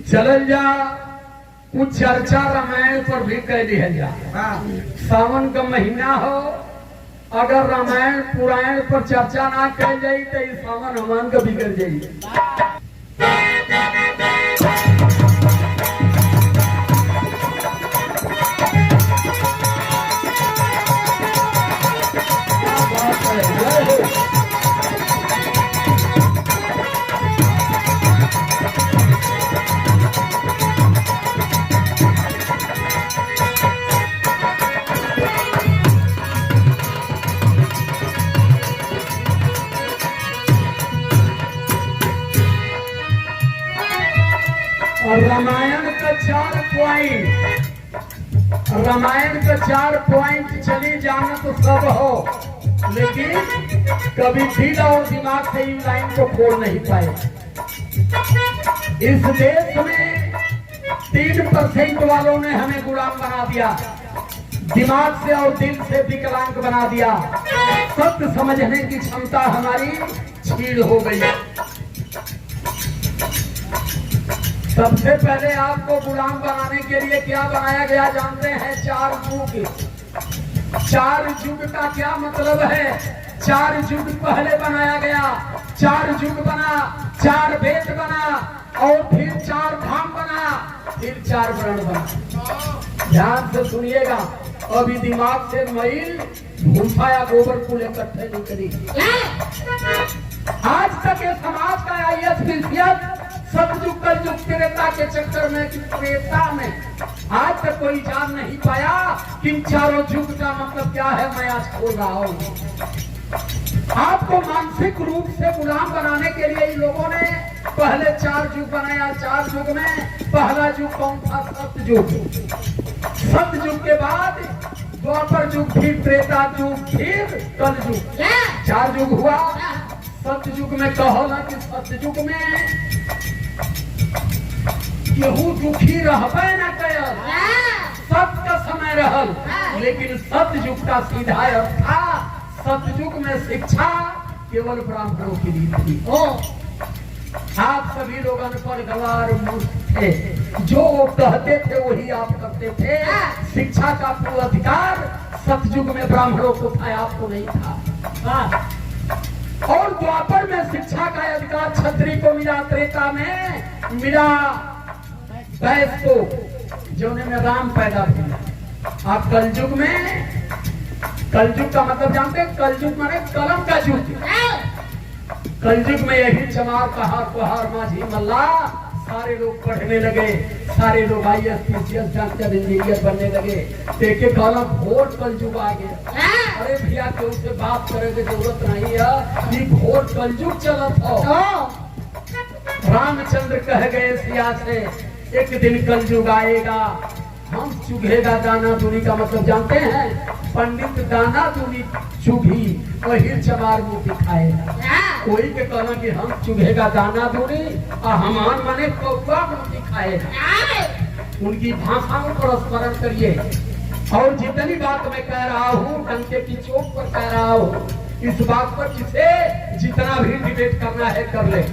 चलल जा कुछ चर्चा रामायण पर भी कह दिया जा। सावन का महीना हो, अगर रामायण पुराण पर चर्चा ना कह जाई तो इस सावन हमान का बिगड़ जाई। रामायण का 4 पॉइंट चली जाना तो सब हो, लेकिन कभी दिल और दिमाग से इन लाइन को खोल नहीं पाए। इस देश में 3% वालों ने हमें गुलाम बना दिया, दिमाग से और दिल से विकलांग बना दिया। सत्य समझने की क्षमता हमारी छीन हो गई। सबसे पहले आपको गुलाम बनाने के लिए क्या बनाया गया जानते हैं? 4 युग। 4 युग का क्या मतलब है? 4 युग पहले बनाया गया, 4 युग बना, 4 वेद बना और फिर 4 धाम बना, फिर 4 वर्ण बना। ध्यान से सुनिएगा, अभी दिमाग से मैल भूसा या गोबर को इकट्ठे नहीं करेगी। आज तक ये समाज का IAS सतयुग कलयुग त्रेता के चक्कर में, त्रेता में आज तक कोई जान नहीं पाया कि इन 4 युग का मतलब क्या है। मैं आज खोल रहा हूँ। आपको मानसिक रूप से गुलाम बनाने के लिए इन लोगों ने पहले 4 युग बनाया। 4 युग में पहला युग कौन था? सतयुग। सतयुग के बाद द्वापर युग, फिर त्रेता युग, फिर कलयुग। 4 युग हुआ। सतयुग में कहो ना कि सतयुग में केहू दुखी रहबे न कयल, सत्य का समय रहल। लेकिन सतयुग का सीधा अर्थ था, सतयुग में शिक्षा केवल ब्राह्मणों के लिए थी। आप सभी लोग अनपढ़ गंवार मूर्ख थे, जो वो कहते थे वही आप करते थे। शिक्षा का पूरा अधिकार सतयुग में ब्राह्मणों को था, आपको नहीं था। और द्वापर में शिक्षा का अधिकार क्षत्रिय को मिला, त्रेता में मिला वैश्य को, जो में राम पैदा हुआ। आप कलयुग में, कलयुग का मतलब जानते हैं? कलयुग माने कलम का युग। कलयुग में यही चमार, कहार, कुहार, माझी, मल्ला सारे लोग पढ़ने लगे, सारे लोग IAS, PCS, डॉक्टर, इंजीनियर बनने लगे। देखे कलम वोट कलयुग आ गया। अरे भैया क्यों से बात करे की जरूरत नहीं है, ये घोर कलयुग चलत हो। रामचंद्र कह गए सिया से, एक दिन कलयुग आएगा, हम चुगेगा दाना दूनी का मतलब जानते हैं? पंडित दाना दूनी चुगी वही चमार मुंह दिखाएगा। कोई के कहना कि हम चुगेगा दाना दूनी और हमान माने कौवा मुंह दिखाएगा। उनकी भाषाओं पर स्मरण करिए। और जितनी बात मैं कह रहा हूँ डंके की चोट पर कह रहा हूँ, इस बात पर जिसे जितना भी डिबेट करना है कर ले।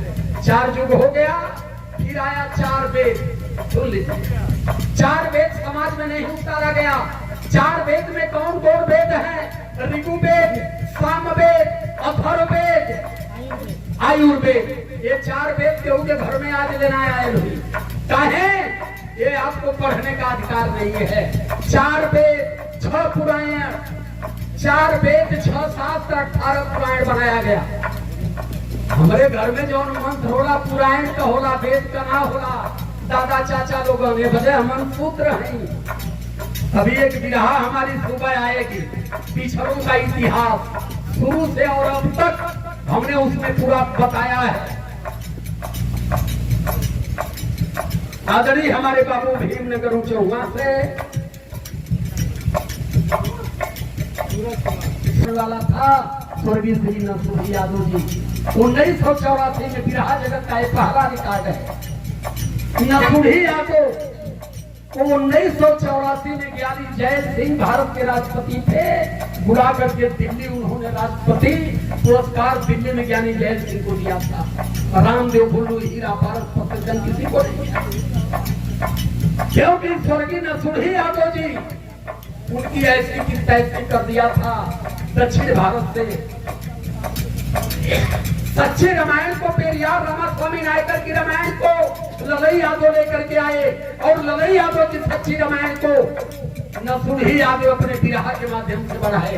4 युग हो गया, फिर आया 4 वेद। सुन लीजिए, 4 वेद समाज में नहीं उतारा गया। 4 वेद में कौन कौन वेद है? ऋग्वेद, सामवेद, अथर्ववेद, आयुर्वेद। ये 4 वेद केहू के घर में आज लेना आए हुई काहे? ये आपको पढ़ने का अधिकार नहीं है। 4 वेद, 6 पुराण, 4 वेद, 6 शास्त्र, 18 पुराण बनाया गया। हमारे घर में जो मंत्र होला पुराण का होला, वेद का ना होला। दादा चाचा लोग ने बजे हम पुत्र हैं। अभी एक विरहा हमारी सुबह आएगी, पिछड़ों का इतिहास शुरू से और अब तक हमने उसमें पूरा बताया है। आदरणीय हमारे बाबू भीमनगर चौहा से वाला था स्वर्गीय श्री नरसिंह यादव जी। 1984 में बिरहा जगत का एक पहला रिकॉर्ड है। नरसिंह यादव को 1984 में ज्ञानी जय सिंह भारत के राष्ट्रपति थे। बुला करके दिल्ली उन्होंने राष्ट्रपति पुरस्कार दिल्ली में ज्ञानी जय सिंह को दिया था। रामदेव, भुल्लू, हीरा, भारत, पत्रजन किसी को नहीं दिया। क्योंकि स्वर्गीय नरसिंह यादव जी उनकी ऐसी की तैसी कर दिया था दक्षिण भारत से। सच्चे रामायण को पेरियार रामास्वामी नायकर की रामायण को ललई यादव लेकर के आए और ललई यादव की सच्ची रामायण को नरसिंह यादव अपने विराह के माध्यम से बढ़ाए।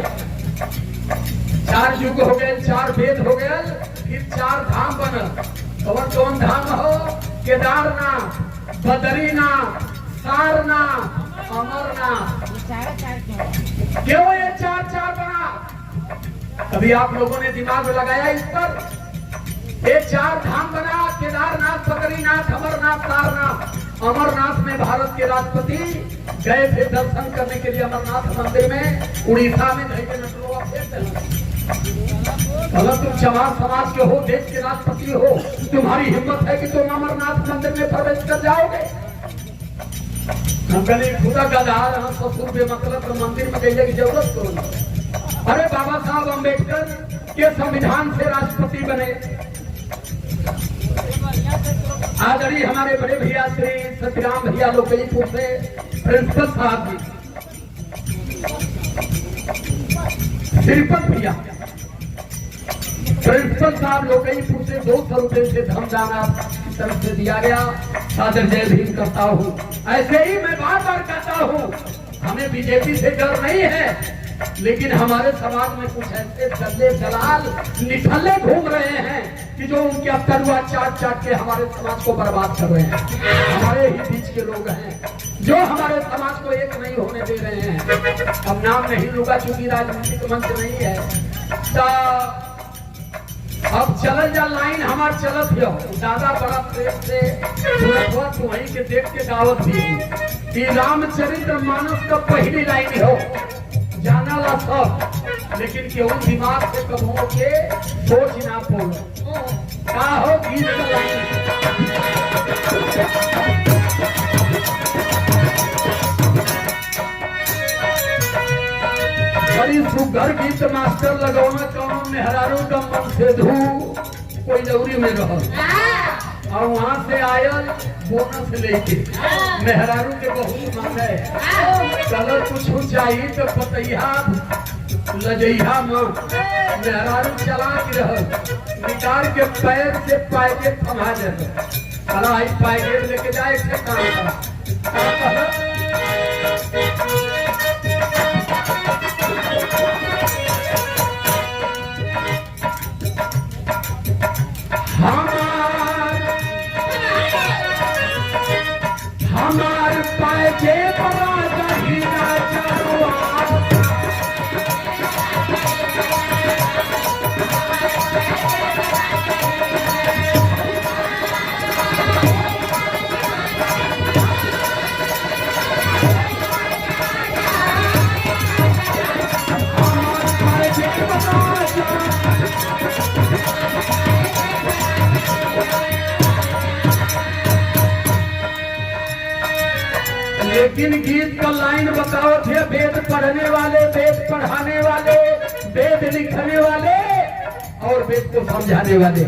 4 युग हो गए, 4 वेद हो गए, फिर 4 धाम बनल। और कौन धाम हो? केदारनाथ, बद्रीनाथ, सारनाथ, अमरनाथ। क्यों ये 4 बना? कभी आप लोगों ने दिमाग लगाया इस पर? ये 4 धाम बना, केदारनाथ, बद्रीनाथ, अमरनाथ, सारनाथ। अमरनाथ में भारत के राष्ट्रपति गए थे दर्शन करने के लिए अमरनाथ मंदिर में, उड़ीसा में अगर तुम चमार समाज के हो, देश के राष्ट्रपति हो, तुम्हारी हिम्मत है कि तुम अमरनाथ मंदिर में प्रवेश कर जाओगे? हम कल खुदा गदार हम ससुर बेमतलब मंदिर में गए की जरूरत क्यों? अरे बाबा साहब अम्बेडकर के संविधान से राष्ट्रपति बने। आदरणीय हमारे बड़े भैया श्री सत्यराम भैया लोकईपुर से प्रिंसिपल साहब जी, श्रीपत भैया प्रिंसिपल साहब लोकईपुर से 200 रुपए से धमदान आपकी तरफ से दिया गया। सादर जय भीम करता हूँ। ऐसे ही मैं बार बार कहता हूँ, हमें बीजेपी से डर नहीं है, लेकिन हमारे समाज में कुछ ऐसे दल्ले दलाल निठल्ले घूम रहे हैं कि जो उनके तरुआ चाट चाट के हमारे समाज को बर्बाद कर रहे हैं। हमारे ही बीच के लोग हैं जो हमारे समाज को एक नहीं होने दे रहे हैं। अब नाम नहीं लूंगा चूंकि राजनीतिक मंच नहीं है। तो अब चल जा लाइन हमार चलत हो दादा बड़ा प्रेम से वहीं के देख के दावत दी। रामचरित्र मानस का पहली लाइन हो जाना ला सब, लेकिन केहू दिमाग से कबो के सोच ना पोलो का हो गीत का लाइन। बड़ी सुगर गीत मास्टर लगौना कौन मेहरारू का मन से धू कोई दौरी में रहो और वहाँ से आयल बोनस लेके मेहरारू के बहुत मांगे चलो कुछ चाहिए तो पतैया लजैया माँ मेहरारू चला के रह निकाल के पैर से पैकेट थमा जाते चला पैकेट लेके जाए हमार पाए बड़ा हीरा लेकिन गीत का लाइन बताओ थे वेद पढ़ने वाले, वेद पढ़ाने वाले, वेद लिखने वाले और वेद को समझाने वाले,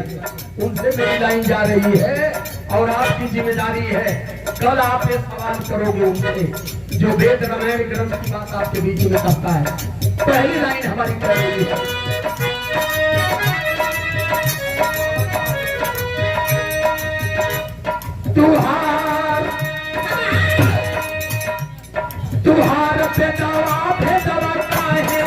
उनसे मेरी लाइन जा रही है और आपकी जिम्मेदारी है कल आप ये सवाल करोगे उनसे जो वेद रामायण ग्रंथ की बात आपके बीच में करता है। पहली लाइन हमारी कह रही है तुहार पे दवा काहे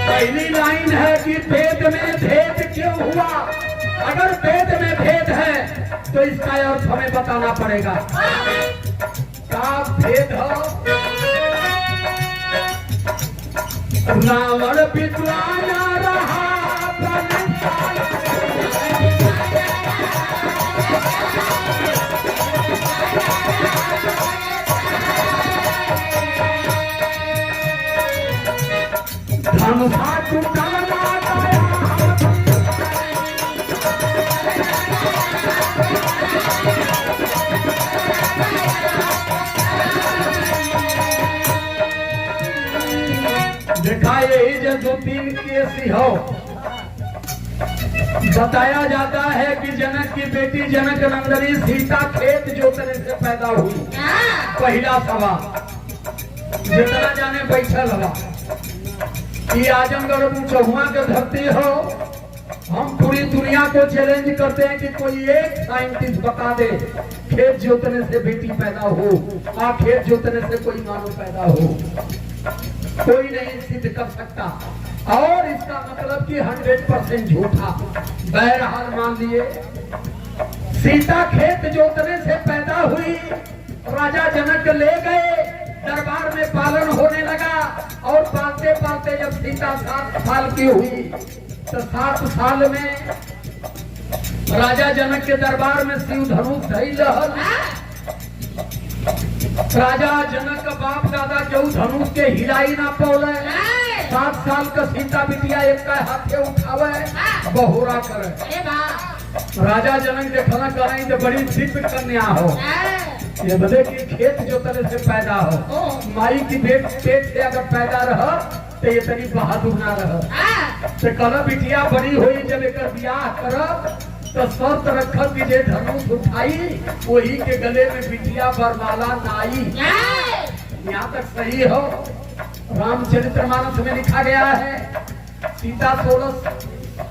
पहली लाइन है कि वेद में भेद क्यों हुआ। अगर वेद में भेद है तो इसका अर्थ हमें बताना पड़ेगा। क्या भेद हो? रावण विद्वान रहा अनुसार टूटा देखा यही जो 2-3 केस हो। बताया जाता है कि जनक की बेटी जनक नंदनी सीता खेत जोतने से पैदा हुई। पहला सवाल जितना जाने बैठल हवा कि आजमगढ़ चौहुआ के धरती हो, हम पूरी दुनिया को चैलेंज करते हैं कि कोई एक साइंटिस्ट बता दे खेत जोतने से बेटी पैदा हो, खेत जोतने से कोई मानव पैदा हो। कोई नहीं सिद्ध कर सकता। और इसका मतलब कि 100% झूठा। बहरहाल मान लिए सीता खेत जोतने से पैदा हुई, राजा जनक ले गए, दरबार में पालन होने लगा। और पालते पालते जब सीता 7 साल की हुई तो 7 साल में राजा जनक के दरबार में शिव धनुष धइल रहल। राजा जनक का बाप दादा केहू धनुष के हिलाई ना पौले। 7 साल का सीता बिटिया एक का हाथे उठावे बहुरा करे। राजा जनक देखना करें तो बड़ी दिव्य कन्या हो, ये बदे की खेत जोतने से पैदा हो। माई की पेट से अगर पैदा रह तो ये तनी बहादुर ना रह। तो कल बिटिया बड़ी हुई, जब एक ब्याह करब तो शर्त रखब कि जे धनुष उठाई वही के गले में बिटिया बरमाला नाई। यहाँ तक सही हो। रामचरितमानस में लिखा गया है सीता 16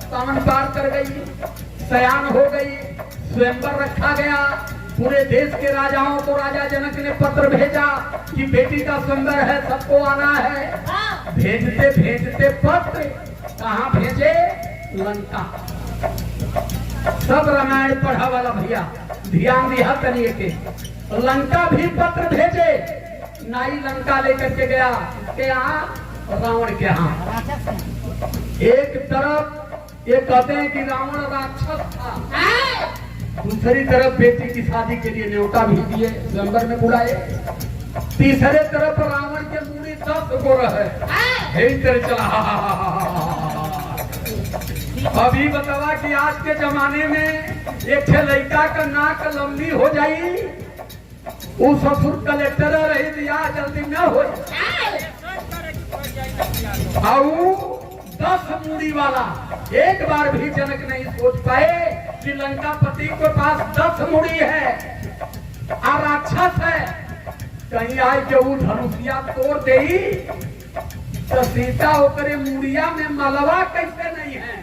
सावन पार कर गई, सयान हो गई, स्वयंवर रखा गया। पूरे देश के राजाओं को राजा जनक ने पत्र भेजा कि बेटी का स्वयंवर है, सबको आना है। भेजते भेजते पत्र कहाँ भेजे? लंका। सब रामायण पढ़ा वाला भैया ध्यान दिया तनिए के। लंका भी पत्र भेजे। नाई लंका लेकर के गया के यहाँ रावण के यहाँ। एक तरफ ये कहते हैं कि रावण राक्षस था, दूसरी तरफ बेटी की शादी के लिए न्योता भी दिए, स्वयंवर में बुलाए। तीसरे तरफ रावण के मूड़ी 10 गो रहे। चला अभी बतावा कि आज के जमाने में एक लड़का का नाक लंबी हो जाई, वो ससुर कलेक्टर रही दिया जल्दी न हो। 10 मूड़ी वाला। एक बार भी जनक नहीं सोच पाए कि लंकापति के पास 10 मूड़ी है और राक्षस है, कहीं आए के वो धनुषिया तोड़ दे तो सीता ओकरे मुड़िया में मलवा कैसे नहीं है।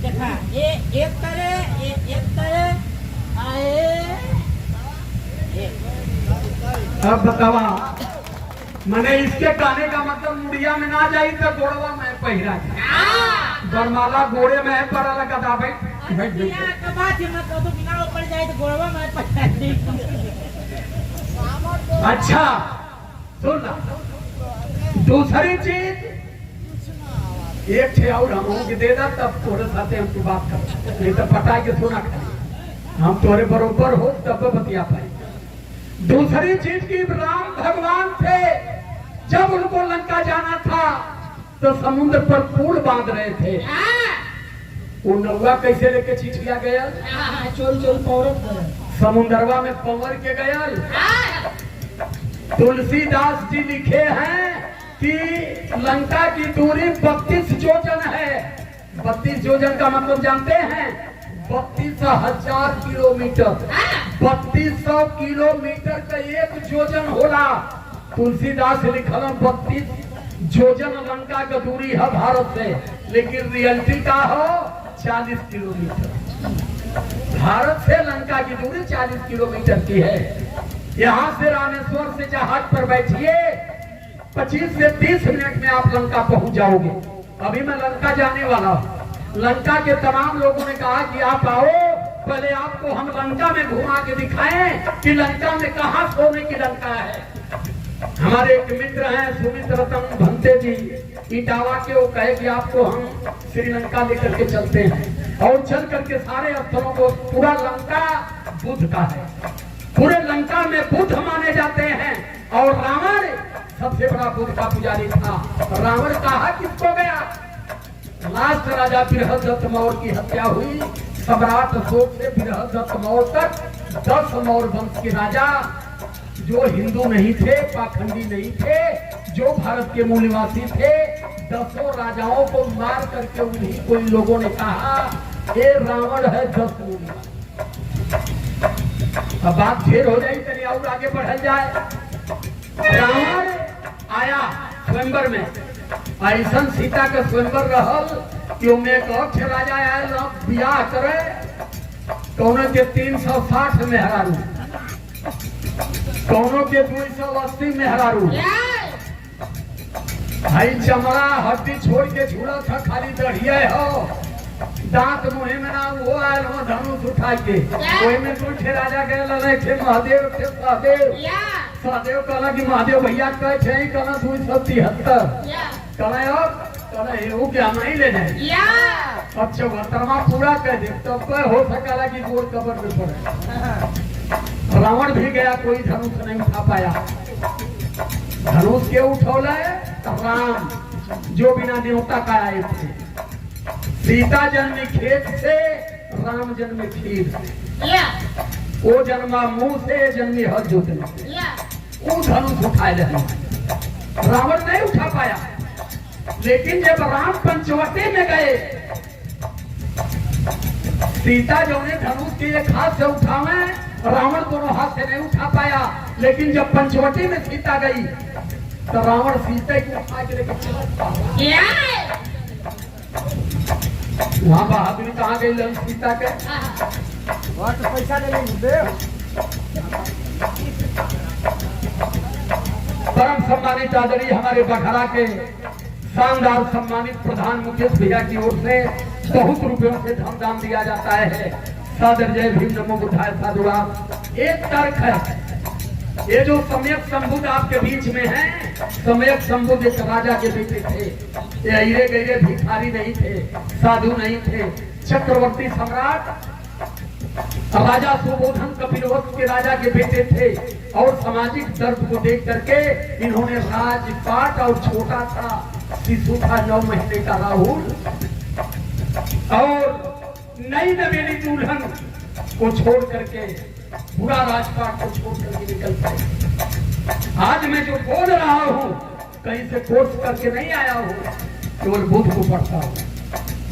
देखा एक तरह अब बतावा मैंने इसके कहने का मतलब मुड़िया में ना जाई तो गोड़वा में पहिरा बरमाला गोड़े में पड़ा लगा था भाई। अच्छा सुन दूसरी चीज एक थे और हम दे दा तब तोरे साथे हम तू बात कर, नहीं तो पटा के थोड़ा खाली हम तोरे बरोबर हो तब बतिया पाए। दूसरी चीज की राम भगवान थे, जब उनको लंका जाना था तो समुद्र पर पुल बांध रहे थे। वो नौवा कैसे लेके चिठिया गया? चोल चोल पौरत समुद्रवा में पवर के गया। तुलसीदास जी लिखे हैं कि लंका की दूरी 32 योजन है। 32 योजन का मतलब जानते हैं? 32,000 किलोमीटर। 3200 किलोमीटर का एक योजन होला। तुलसीदास लिखल 32 योजन लंका का दूरी है भारत से, लेकिन रियलिटी का हो 40 किलोमीटर। भारत से लंका की दूरी 40 किलोमीटर की है। यहाँ से रामेश्वर से जहाज पर बैठिए 25 से 30 मिनट में आप लंका पहुंच जाओगे। अभी मैं लंका जाने वाला हूँ। लंका के तमाम लोगों ने कहा कि आप आओ, पहले आपको हम लंका में घुमा के दिखाएं कि लंका में कहाँ सोने की लंका है। हमारे एक मित्र हैं सुमित रतन भंते जी इटावा के, वो कहे कि आपको हम श्रीलंका लेकर के चलते हैं और चल करके सारे स्थलों को। पूरा लंका बुद्ध का है, पूरे लंका में बुद्ध माने जाते हैं। और रावण सबसे बड़ा बुद्ध का पुजारी था। रावण कहा किसको गया? लास्ट राजा बृहदत्त मौर्य की हत्या हुई। सम्राट अशोक से बृहदत्त मौर्य तक 10 मौर्य वंश के राजा जो हिंदू नहीं थे, पाखंडी नहीं थे, जो भारत के मूल निवासी थे, 10 राजाओं को मार करके उन्हीं कोई लोगों ने कहा ये रावण है 10 मूल। अब बात ढेर हो जाए, चलिए और आगे बढ़ल जाए। रावण आया स्वयंवर में, ऐसा सीता के स्वयंवर रहल कि उनमें एक और राजा आयल बियाह करे कौनो के 360 मेहरारू, कौनो के 280 मेहरारू। भाई चमड़ा हड्डी छोड़ के झूला था, खाली दढ़िया हो, दांत मुहे में ना वो आयल हो धनुष उठा के। कोई में कुछ राजा के लड़े थे महादेव थे सहदेव। सहदेव कहला कि महादेव भैया कहे थे कहना 273 कहला और के हम नहीं ले जाए। अच्छा 72वां पूरा कर दे तब तो हो सकला कि गोल कबर में पड़े। रावण भी गया, कोई धनुष नहीं उठा पाया। धनुष के उठौला राम जो बिना न्योता का आए थे। सीता जन्मी खेत से, राम जन्मे खीर से। वो जन्मा मुंह से, जन्मी हल जोतने। वो धनुष उठाए रहे, रावण नहीं उठा पाया। लेकिन जब राम पंचवटी में गए, सीता जो ने धनुष के एक हाथ से उठावे, रावण दोनों हाथ से नहीं उठा पाया। लेकिन जब पंचवटी में सीता गई तो रावण सीता को उठा के लेकर चला। वहां बहादुरी कहाँ गई सीता के? वहाँ तो पैसा ले लेंगे। परम सम्मानित आदरणीय हमारे बघरा के शानदार सम्मानित प्रधान मुकेश भैया की ओर से बहुत रुपयों से धमदान दिया जाता है। सादर जय भीम, नमो बुद्धाय, साधुवाद। एक तर्क है, ये जो सम्यक संबुद्ध आपके बीच में है, सम्यक संबुद्ध एक राजा के बेटे थे। ये अहिरे गहिरे भिखारी नहीं थे, साधु नहीं थे, चक्रवर्ती सम्राट राजा सुबोधन कपिलवस्तु के राजा के बेटे थे। और सामाजिक दर्द को देख करके इन्होंने राजपाट और छोटा सा शिशु था 9 महीने का राहुल और नई नवेली दुल्हन को छोड़ करके, पूरा राजपाट को छोड़ करके निकल पाए। आज मैं जो बोल रहा हूँ कहीं से कोर्स करके नहीं आया हूँ, केवल बुद्ध को पढ़ता हूँ।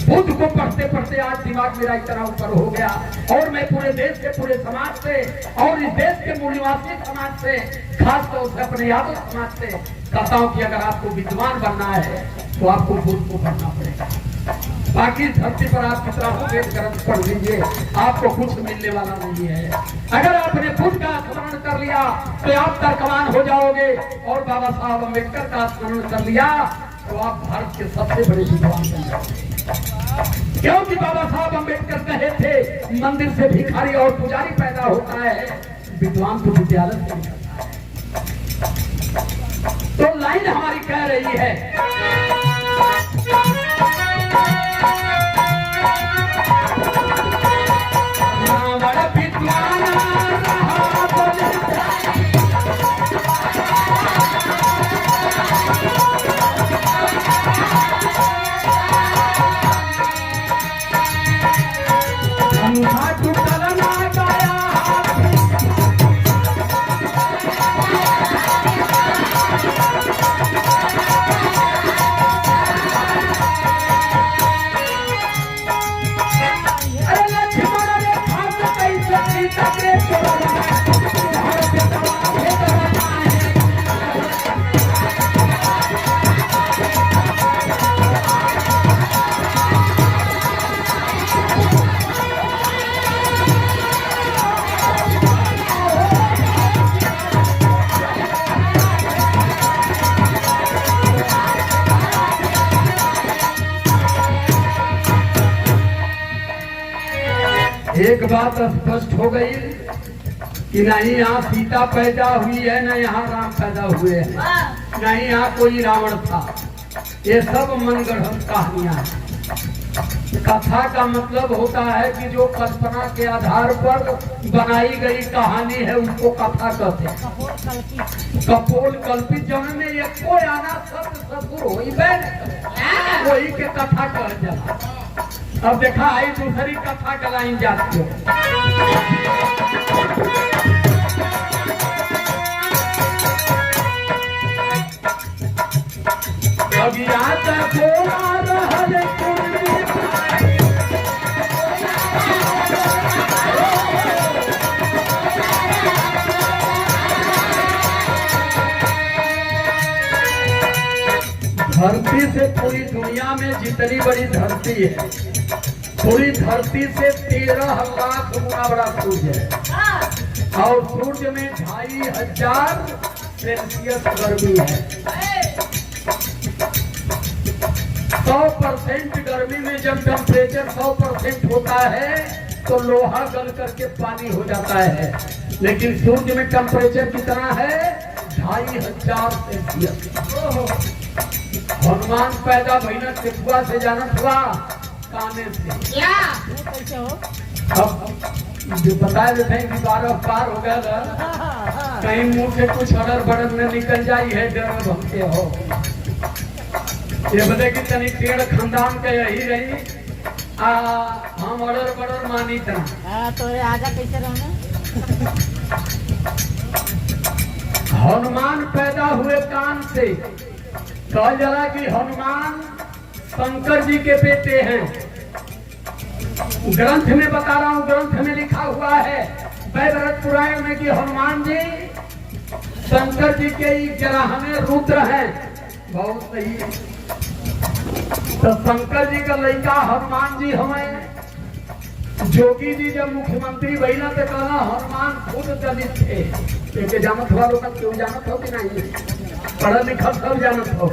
बुद्ध को पढ़ते पढ़ते आज दिमाग मेरा इतना ऊपर हो गया और मैं पूरे देश के, पूरे समाज से और इस देश के मूल निवासी समाज से, खास तौर से अपने यादव समाज से कहता हूँ कि अगर आपको विद्वान बनना है तो आपको बुद्ध को पढ़ना पड़ेगा। बाकी धरती पर आप कितना वेद ग्रंथ पढ़ लीजिए, आपको कुछ मिलने वाला नहीं है। अगर आपने बुद्ध का स्मरण कर लिया तो आप तर्कवान हो जाओगे और बाबा साहब अम्बेडकर का स्मरण कर लिया तो आप भारत के सबसे बड़े विद्वान बन जाओगे। क्योंकि बाबा साहब अम्बेडकर कहे थे मंदिर से भिखारी और पुजारी पैदा होता है, विद्वान तो विद्यालय से निकलता है। तो लाइन हमारी कह रही है रावण विद्वान रहा बोले एक बात स्पष्ट हो गई कि नहीं यहाँ सीता पैदा हुई है, न यहाँ राम पैदा हुए हैं, नहीं यहाँ कोई रावण था। ये सब मनगढ़ंत कहानियां हैं। कथा का मतलब होता है कि जो कल्पना के आधार पर बनाई गई कहानी है उसको कथा कहते हैं। कपोल कल्पित जन्म में ये कोई आना सत्य ससुर हो वही के कथा कह जाला। अब देखा आई दूसरी कथा का लाइन जाती है। अज्ञात बोला रहल धरती से पूरी दुनिया में जितनी बड़ी धरती है, पूरी धरती से 13 लाख गुना बड़ा सूर्य है और सूर्य में 2500 सेल्सियस गर्मी है। 100% गर्मी में जब टेम्परेचर 100% होता है तो लोहा गल करके पानी हो जाता है, लेकिन सूर्य में टेम्परेचर कितना है? 2500 सेल्सियस। हनुमान पैदा भैया चितुआ से जानत हुआ काने से। अब जो बता देते हैं कि 12 पार हो गया था, कहीं मुंह से कुछ अड़र बड़र में निकल जाई है, डर भमके हो। ये बता कि तनी पेड़ खानदान के यही रही हम अड़र बड़र मानी था। तो आजा कैसे रहना? हनुमान पैदा हुए कान से। कहा जला कि हनुमान शंकर जी के बेटे हैं। ग्रंथ में बता रहा हूँ, ग्रंथ में लिखा हुआ है वैदरथ पुराण में कि हनुमान जी शंकर जी के 11 में रुद्र हैं। बहुत सही। तो शंकर जी का लड़का हनुमान जी हमें जोगी जी जब मुख्यमंत्री बना तो कहना हनुमान खुद दलित थे। क्योंकि जानत हुआ लोग क्यों जानत हो कि नहीं, पढ़ा लिखा सब जानत हो।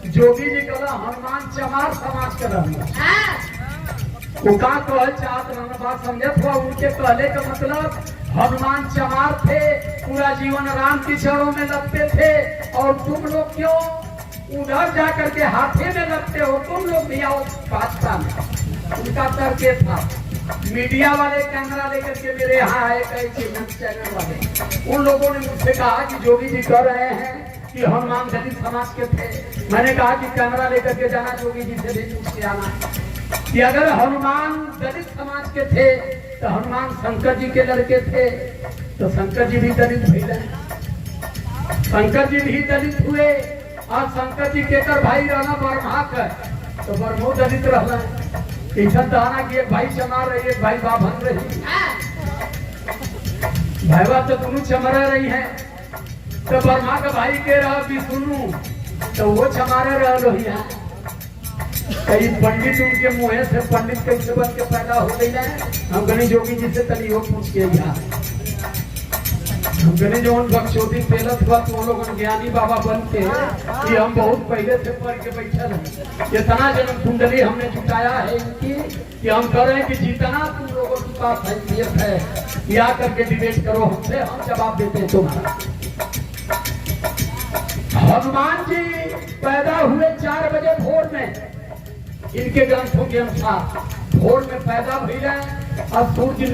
जोगी जी कहला हनुमान चमार समाज के रहना। वो का कह चाहत रहना बात समझत हुआ। उनके कहले का मतलब हनुमान चमार थे, पूरा जीवन राम की चरणों में लगते थे और तुम लोग क्यों उधर जाकर के हाथे में लगते हो? तुम लोग भी आओ पाकिस्तान में। उनका तर्क था। मीडिया वाले कैमरा लेकर के मेरे यहाँ आए, कई चैनल वाले, उन लोगों ने मुझसे कहा कि जोगी जी कह रहे हैं कि हनुमान दलित समाज के थे। मैंने कहा कि कैमरा लेकर के जाना, जोगी जी से भी पूछ के आना कि अगर हनुमान दलित समाज के थे तो हनुमान शंकर जी के लड़के थे, तो शंकर जी भी दलित हुए। शंकर जी भी दलित हुए और शंकर जी केकर भाई रहना बर्मा का, तो बर्मो दलित रहना। ऐसा दाना कि एक भाई चमार रही, एक भाई बाभन रही। भाई बात तो दोनों चमरा रही है। तो बर्मा का भाई के रहा विष्णु, तो वो चमारे रह रही है। कई पंडित उनके मुँह से पंडित कैसे बन के पैदा हो गई है। हम गणेश जोगी जी से तनी वो पूछ के हम गणेश जो बक्सोती पेलत हुआ तो वो लोग ज्ञानी बाबा बनते हैं कि हम बहुत पहले से पढ़ के बैठे हैं। इतना जन्म कुंडली हमने जुटाया है इनकी कि हम कह रहे हैं कि जितना तुम लोगों के पास हैसियत है या करके डिबेट करो हमसे, हम जवाब देते हैं तुम्हारा। हनुमान जी पैदा हुए 4 बजे भोर में। इनके ग्रंथों के अनुसार भोर में पैदा हुई है और सूर्य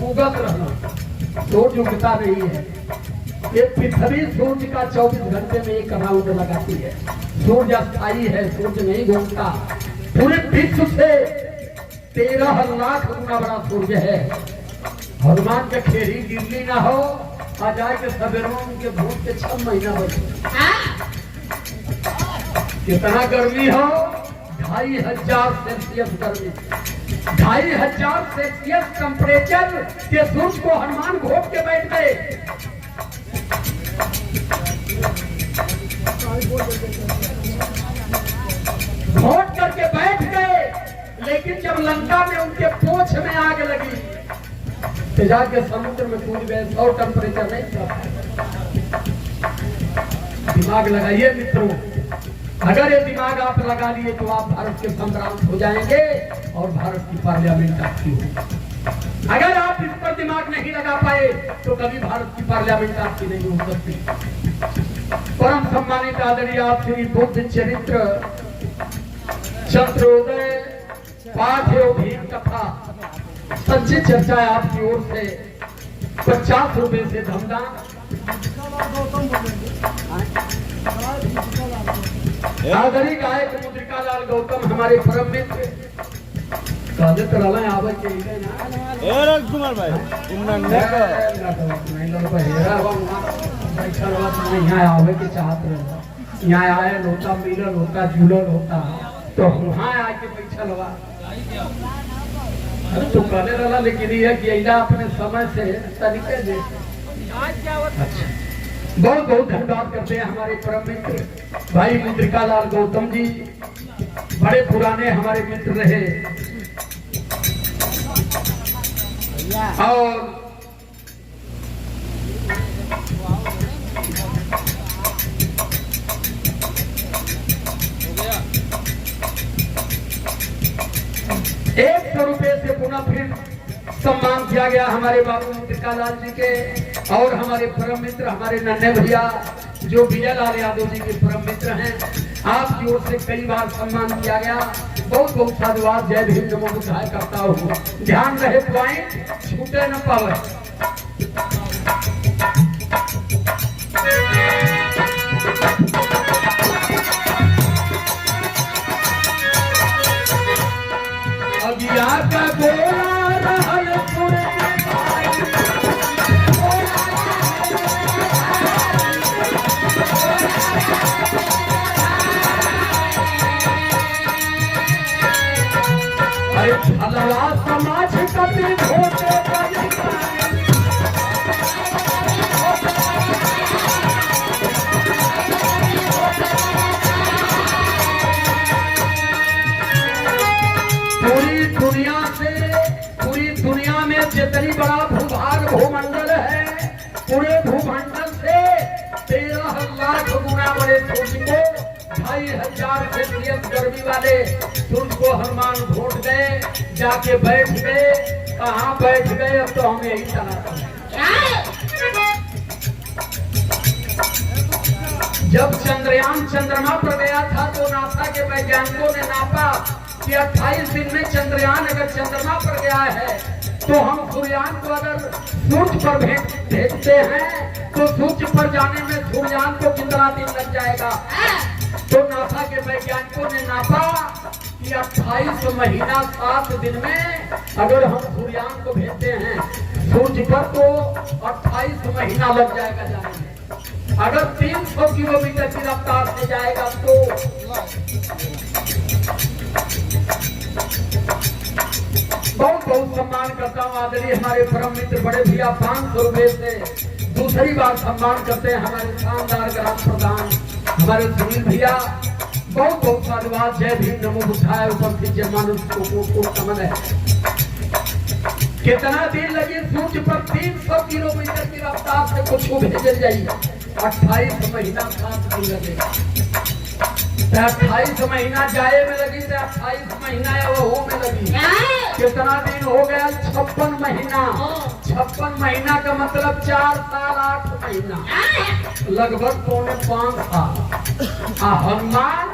उगत रहना, सूर्य उगता नहीं है। ये पृथ्वी सूर्य का 24 घंटे में एक राउंड लगाती है। सूर्य अस्थायी है, सूर्य नहीं घूमता। पूरे विश्व से 13 लाख गुना बड़ा सूर्य है। हनुमान के खेरी गिरली ना हो आ जाए के सवेरों उनके भूत के 6 महीना बचे। कितना गर्मी हो? 2500 सेल्सियस गर्मी। 2500 सेल्सियस टेम्परेचर के सूर्य को हनुमान घोट के बैठ गए। घोट करके बैठ गए, लेकिन जब लंका में उनके पोछ में आग लगी तो जाके समुद्र में कूद गए। 100 टेम्परेचर नहीं था। दिमाग लगाइए मित्रों, अगर ये दिमाग आप लगा लिए तो आप भारत के सम्राट हो जाएंगे और भारत की पार्लियामेंट आपकी होगी। अगर आप इस पर दिमाग नहीं लगा पाए तो कभी भारत की पार्लियामेंट आपकी नहीं हो सकती। परम सम्मानित आदरणीय आप श्री बुद्ध चरित्र चंद्रोदय पाठ एवं भीम कथा सच्ची चर्चा है आपकी ओर से 50 रुपए से धमदान। आदरणीय गायक मुद्रिका लाल गौतम हमारे परम मित्र काजे तरला आवे के ना ए राजकुमार भाई इन्ना नहीं लोग हेरा बैठा नहीं आवे के चाहत रहे यहाँ आए होता मिलल होता जुलल होता तो वहाँ आके बैठल हुआ। अरे तो कहने वाला लेकिन ये कि अइला अपने समय से तरीके दे। अच्छा बहुत बहुत धन्यवाद करते हैं हमारे परम मित्र भाई मुद्रिका लाल गौतम जी, बड़े पुराने हमारे मित्र रहे और ₹100 से पुनः फिर सम्मान किया गया हमारे बाबू मुद्रिका लाल जी के और हमारे परम मित्र हमारे नन्हे भैया जो विजय लाल यादव जी के परम मित्र हैं। आपकी ओर से कई बार सम्मान किया गया। बहुत बहुत साधुवाद। जय भीम नमो बुद्धाय करता हूँ। ध्यान रहे पॉइंट छूटे न पावे। अगिया का गोला रहल पुरे अरे भलवा समाज कभी घोटे पूरी दुनिया में जितनी बड़ा भूभाग भूमंडल है पूरे भूमंडल से 13 लाख गुना बड़े सूर्य को 2500 सेल्सियस गर्मी वाले सूर्य को हनुमान घोट गए, जाके बैठ गए। कहाँ बैठ गए अब तो हमें यही चलाता है। जब चंद्रयान चंद्रमा पर गया था तो नासा के वैज्ञानिकों ने नापा कि 28 दिन में चंद्रयान अगर चंद्रमा पर गया है तो हम सूर्यान को अगर सूर्य पर भेजते हैं तो सूर्य पर जाने में सूर्यान को कितना दिन लग जाएगा। तो नासा के वैज्ञानिकों ने नापा कि 28 महीना 7 दिन में अगर हम सूर्यान को भेजते हैं सूर्य पर तो 28 महीना लग जाएगा जाने में। अगर 300 किलोमीटर की रफ्तार से जाएगा तो बहुत बहुत सम्मान करता हूँ आदरणीय हमारे परम मित्र बड़े भैया 500 रुपए से दूसरी बार सम्मान करते हैं हमारे शानदार ग्राम प्रधान हमारे सुनील भैया। बहुत बहुत साधुवाद। जय भीम नमो बुद्धाय। उपस्थित जनमानस को कमन है। कितना दिन लगे सूर्य पर 300 किलोमीटर की रफ्तार से कुछ भेजल जाइए 28 महीना 7 दिन लगेगा। 28 महीना जाए में लगी तो 28 महीना या वो में लगी। कितना दिन हो गया 56 महीना। 56 महीना का मतलब 4 साल 8 महीना लगभग 4.5 साल। हनुमान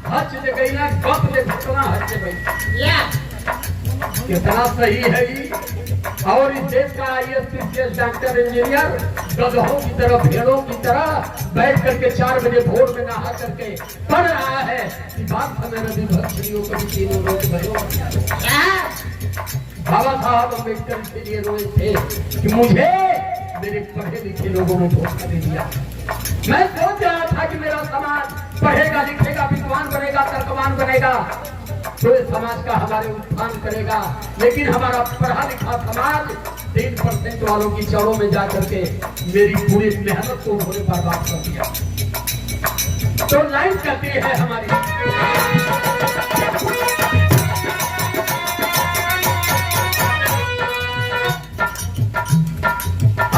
हज ले गई ना गप ले घटना हज गई। कितना सही है ये। और इस देश का IAS डॉक्टर इंजीनियर गधों की तरह भेड़ों की तरह बैठ करके 4 बजे भोर में नहा करके पढ़ रहा है कि बात समय नदी भक्तियों कभी तीनों रोज भयो। बाबा साहब अम्बेडकर इसलिए रोए थे कि मुझे मेरे पढ़े लिखे लोगों ने धोखा दे दिया। मैं सोच रहा था कि मेरा समाज पढ़ेगा लिखेगा विद्वान बनेगा तर्कवान बनेगा तो इस समाज का हमारे उत्थान करेगा। लेकिन हमारा पढ़ा लिखा समाज 3% वालों की जड़ों में जाकर के मेरी पूरी मेहनत को उन्होंने बर्बाद कर दिया। तो लाइन करती है हमारी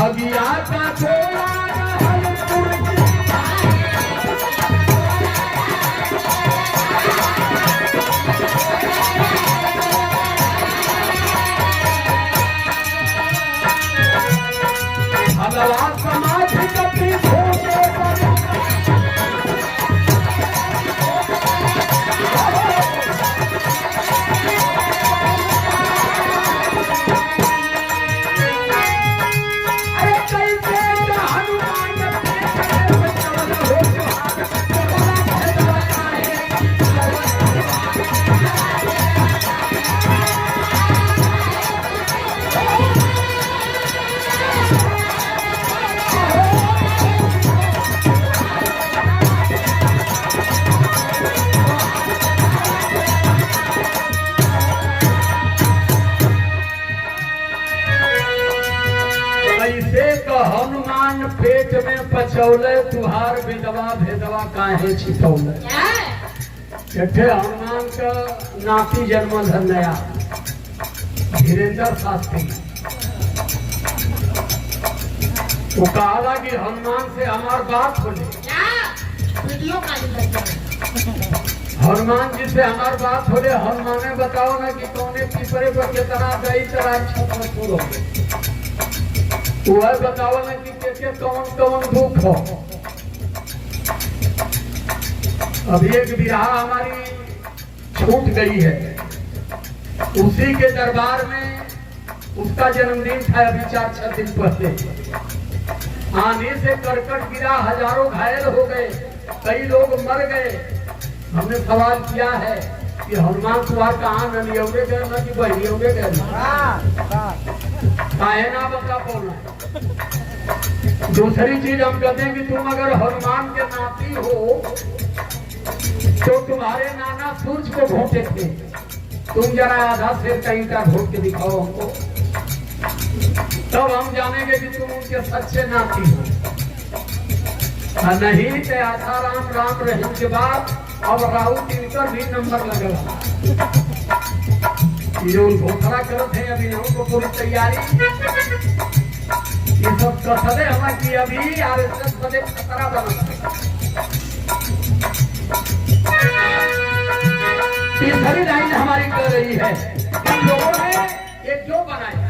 अगिया का गोला भगवान समाज कभी छोटे कैसे तो हनुमान पेट में पचौले तुहार विधवा भेदवा काहे छिपौले। एठे हनुमान का नाती जन्म धन्या धीरेन्द्र शास्त्री। वो कहा कि हनुमान से हमार बात बोले, हनुमान जी से हमार बात बोले। हनुमान ने बताओ ना कि कौने पीपरे पर कितना दही चरा छो वह बताओ ना कि कौन कौन दुख हो। अभी एक विराह हमारी छूट गई है, उसी के दरबार में उसका जन्मदिन था अभी 4-6 दिन पहले। आंधी से करकट गिरा, हजारों घायल हो गए, कई लोग मर गए। हमने सवाल किया है कि हनुमान तुम्हार कहाँ नलियोगे गए ना कि बहियोगे गए, काहे ना बता बोलना। दूसरी चीज हम कहते हैं कि तुम अगर हनुमान के नाती हो तो तुम्हारे नाना सूर्य को भोंटे थे, तुम जरा आधा शेर का ईंटा घोट के दिखाओ हमको, तब हम जानेंगे कि तुम उनके सच्चे नाती हो। नहीं तो आशा राम राम रहीम के बाद अब राहुल तिनकर भी नंबर लगेगा। जो घोषणा करते हैं अभी को पूरी तैयारी, ये सब कसरे हमारी अभी आरएसएस बड़े खतरा बना। तीसरी लाइन हमारी कर रही है, इन लोगों ने ये क्यों बनाया?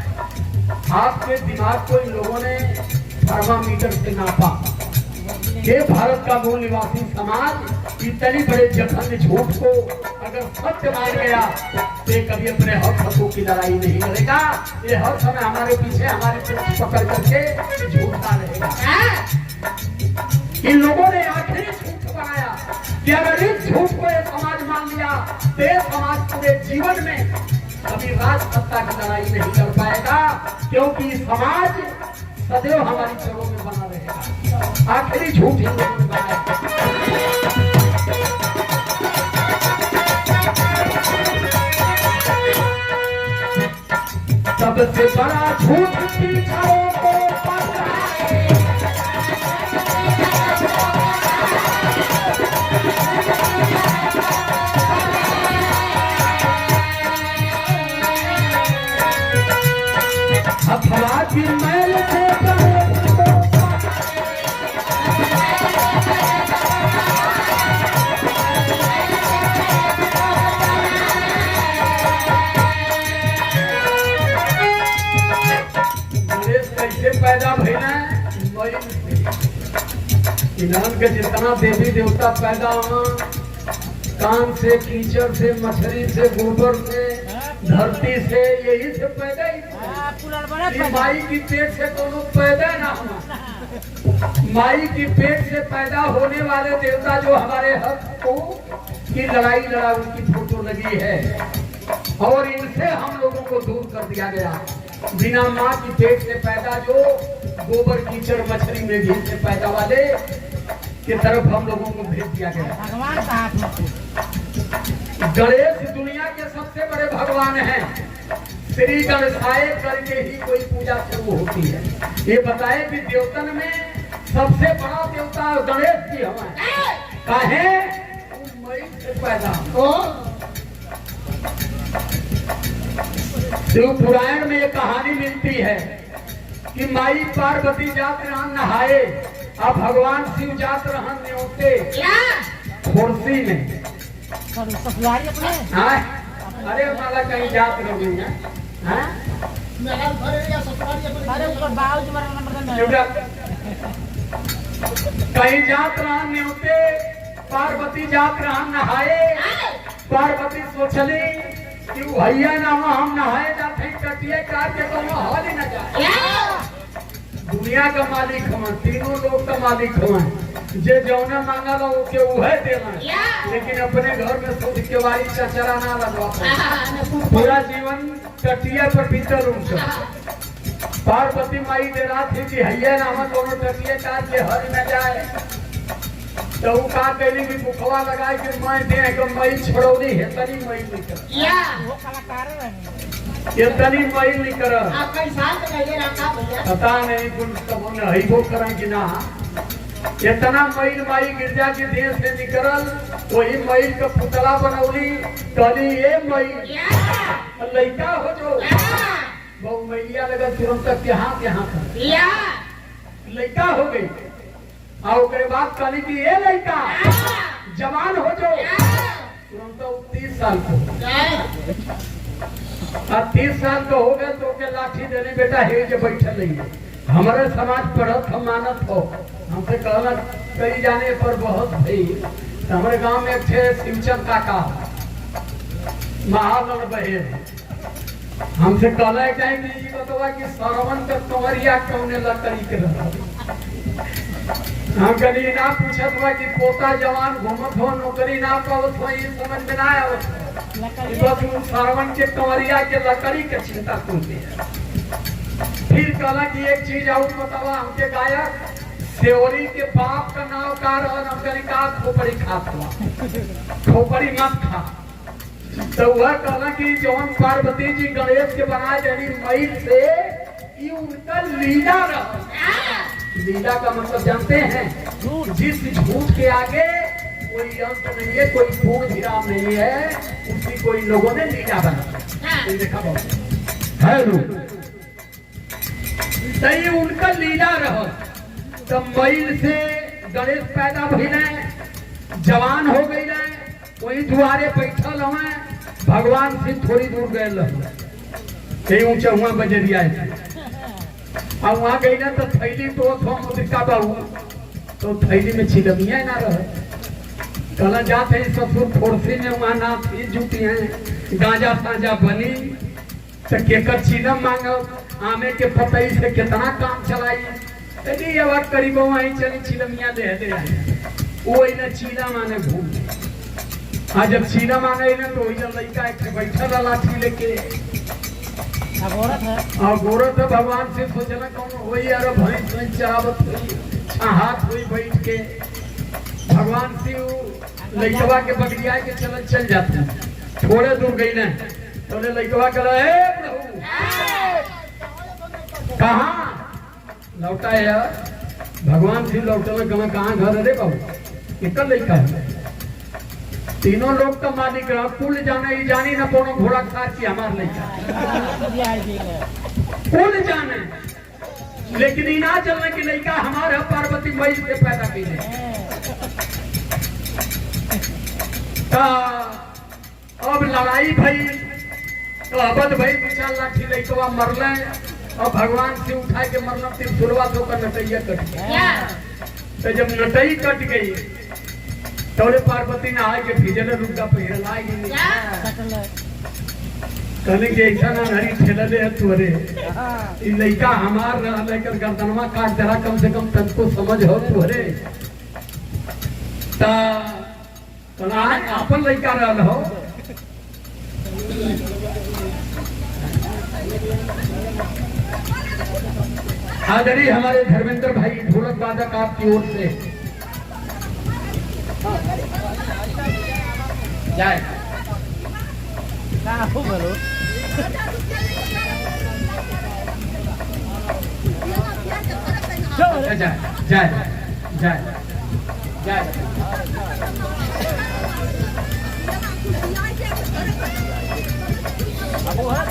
आपके दिमाग को इन लोगों ने थर्मामीटर से नापा। ये भारत का मूल निवासी समाज इतनी बड़े जघन्य झूठ को अगर सत्य मान गया तो कभी अपने हक हकों की लड़ाई नहीं लड़ेगा। ये हर समय हमारे पीछे हमारे पीछे पकड़ करके झूठता रहेगा। इन लोगों ने आखिरी झूठ बनाया कि अगर इस झूठ को ये समाज मान लिया तो ये समाज पूरे जीवन में कभी राजसत्ता की लड़ाई नहीं लड़ पाएगा, क्योंकि समाज सदैव हमारी जड़ों में बना रहेगा। आखिरी झूठ इन लोगों ने बनाया। सबसे बड़ा झूठ पीछाओं को अफवाह की मैल से पैदा भइना इन्हन के जितना देवी देवता पैदा हुआ, कान से, कीचड़ से, मछली से, गोबर से, धरती से, यही से पैदा ही। माई की पेट से दोनों पैदा ना हुआ। माई की पेट से पैदा होने वाले देवता जो हमारे हक को की लड़ाई लड़ा, उनकी फोटो लगी है और इनसे हम लोगों को दूर कर दिया गया। बिना माँ की पेट से पैदा जो गोबर, कीचड़, मछली में घी से पैदा वाले की तरफ हम लोगों को भेज दिया गया। गणेश दुनिया के सबसे बड़े भगवान हैं। श्री गणेशाय करके ही कोई पूजा शुरू होती है। ये बताए कि देवतन में सबसे बड़ा देवता गणेश जी हमारे काहे मई से पैदा हो। शिव पुराण में एक कहानी मिलती है कि माई पार्वती जात रहन नहाए और भगवान शिव जात रहन न्योते खुर्सी में। अरे माला कहीं जात रही है, कहीं जात रहन न्योते, पार्वती जात रहन नहाए। पार्वती सोचली कि भैया ना हम नहाए जाते कटिए काट के तो हल ही न जाए। दुनिया का मालिक हम, तीनों लोग का मालिक हम, जे जौना मांगा लो के उहे देना, लेकिन अपने घर में शुद्ध केवाड़ी चचरा ना लगवा। पूरा जीवन तटिया पर बीतल उनसे। पार्वती माई दे रहा थी कि हैया ना हम दोनों तटिए काट के हल न जाए। तो वो का कहली कि बुखवा लगाई कि मैं दे को मई छोड़ौली है तनी मई निकल। ये तनी मैल नहीं कर पता नहीं कुल तब नहीं वो करा कि ना इतना मैल माई गिरजा के देह से निकलल वही मैल का पुतला बनौली कहली ये मैल लड़का हो जो बहु मैया लगा तुरंत यहाँ लड़का हो गई और उसके बाद कहली कि ये लड़का जवान हो जो तुरंत 30 साल को 30 साल को हो गए तो के लाठी देने बेटा हे जो बैठल नहीं हमारे समाज पढ़त हम मानत हो हमसे कहला कई जाने पर बहुत भाई हमारे गांव में एक थे शिवचंद काका महागण बहे हमसे कहला जाए कि जी बतवा कि सरवन का कंवरिया कौने लकड़ी के रहा हम कभी ना पूछत हुआ कि पोता जवान घूमत हो नौकरी ना पावत हो ये समझ में ना आवत बस सरवन के कंवरिया के लकड़ी के चिंता करते हैं। फिर कहला कि एक चीज और बतावा हमके गायक सेवरी के बाप का नाम का रहन हमके का खोपड़ी खात हुआ खोपड़ी मत खा तो वह कहला कि जौन पार्वती जी गणेश के बना देनी मैल से ये उनका लीला रहा लीला का मतलब जानते हैं जिस झूठ के आगे कोई अंत नहीं है कोई पूर्ण विराम नहीं है उसी कोई लोगों ने लीला बना देखा बहुत है उनका लीला रहा तब मैल से गणेश पैदा भइले जवान हो गई वही दुआरे बैठल हुए भगवान से थोड़ी दूर गए ऊंचा हुआ बजरिया और वहां गई ना तो थैली तो मुद्रिका बाबू तो थैली में छिलमिया ना रहे कहला जाते ससुर फोड़सी में वहां ना थी जुटी है गांजा साजा बनी तो केकर छिलम मांगो आमे के पतई से कितना काम चलाई यदि अब करीब वहीं चली छिलमिया दे वो ना चीला माने घूम आज जब चीला माने ना तो वही लड़का एक बैठा लाठी लेके गोरत है भगवान से सोचना कौन वही यार भैंस में चावत हुई हाथ हुई बैठ के भगवान से लड़कवा के बगलिया के चल जाते थोड़े दूर गई ना तो लड़कवा कह रहा है कहाँ लौटा है यार भगवान से लौटल कहाँ घर रे बाबू एक लड़का है तीनों लोग तो मालिक रहा कुल जाने ही जानी ना कोनो घोड़ा खार की हमार लड़का कुल जाने लेकिन इना चलने की लड़का हमारे पार्वती मई से पैदा की है अब लड़ाई भई तो अबद भाई 2-4 लाठी लड़कवा मरले और भगवान से उठा के मरना त्रिशूलवा तो का नटैया कट गया तो जब नटई कट गई तोरे पार्वती ने आके भीजल रुका पहिर लागी कहने के ऐसा ना हरी ठेलले है तोरे ई लइका हमार रह लेकर गर्दनवा काट जरा कम से कम तनको समझ हो तोरे ता कला अपन लइका रहल हो आदरणीय हमारे धर्मेंद्र भाई ढोलक वादक आपकी ओर से जाए जाए जाए जाए जाए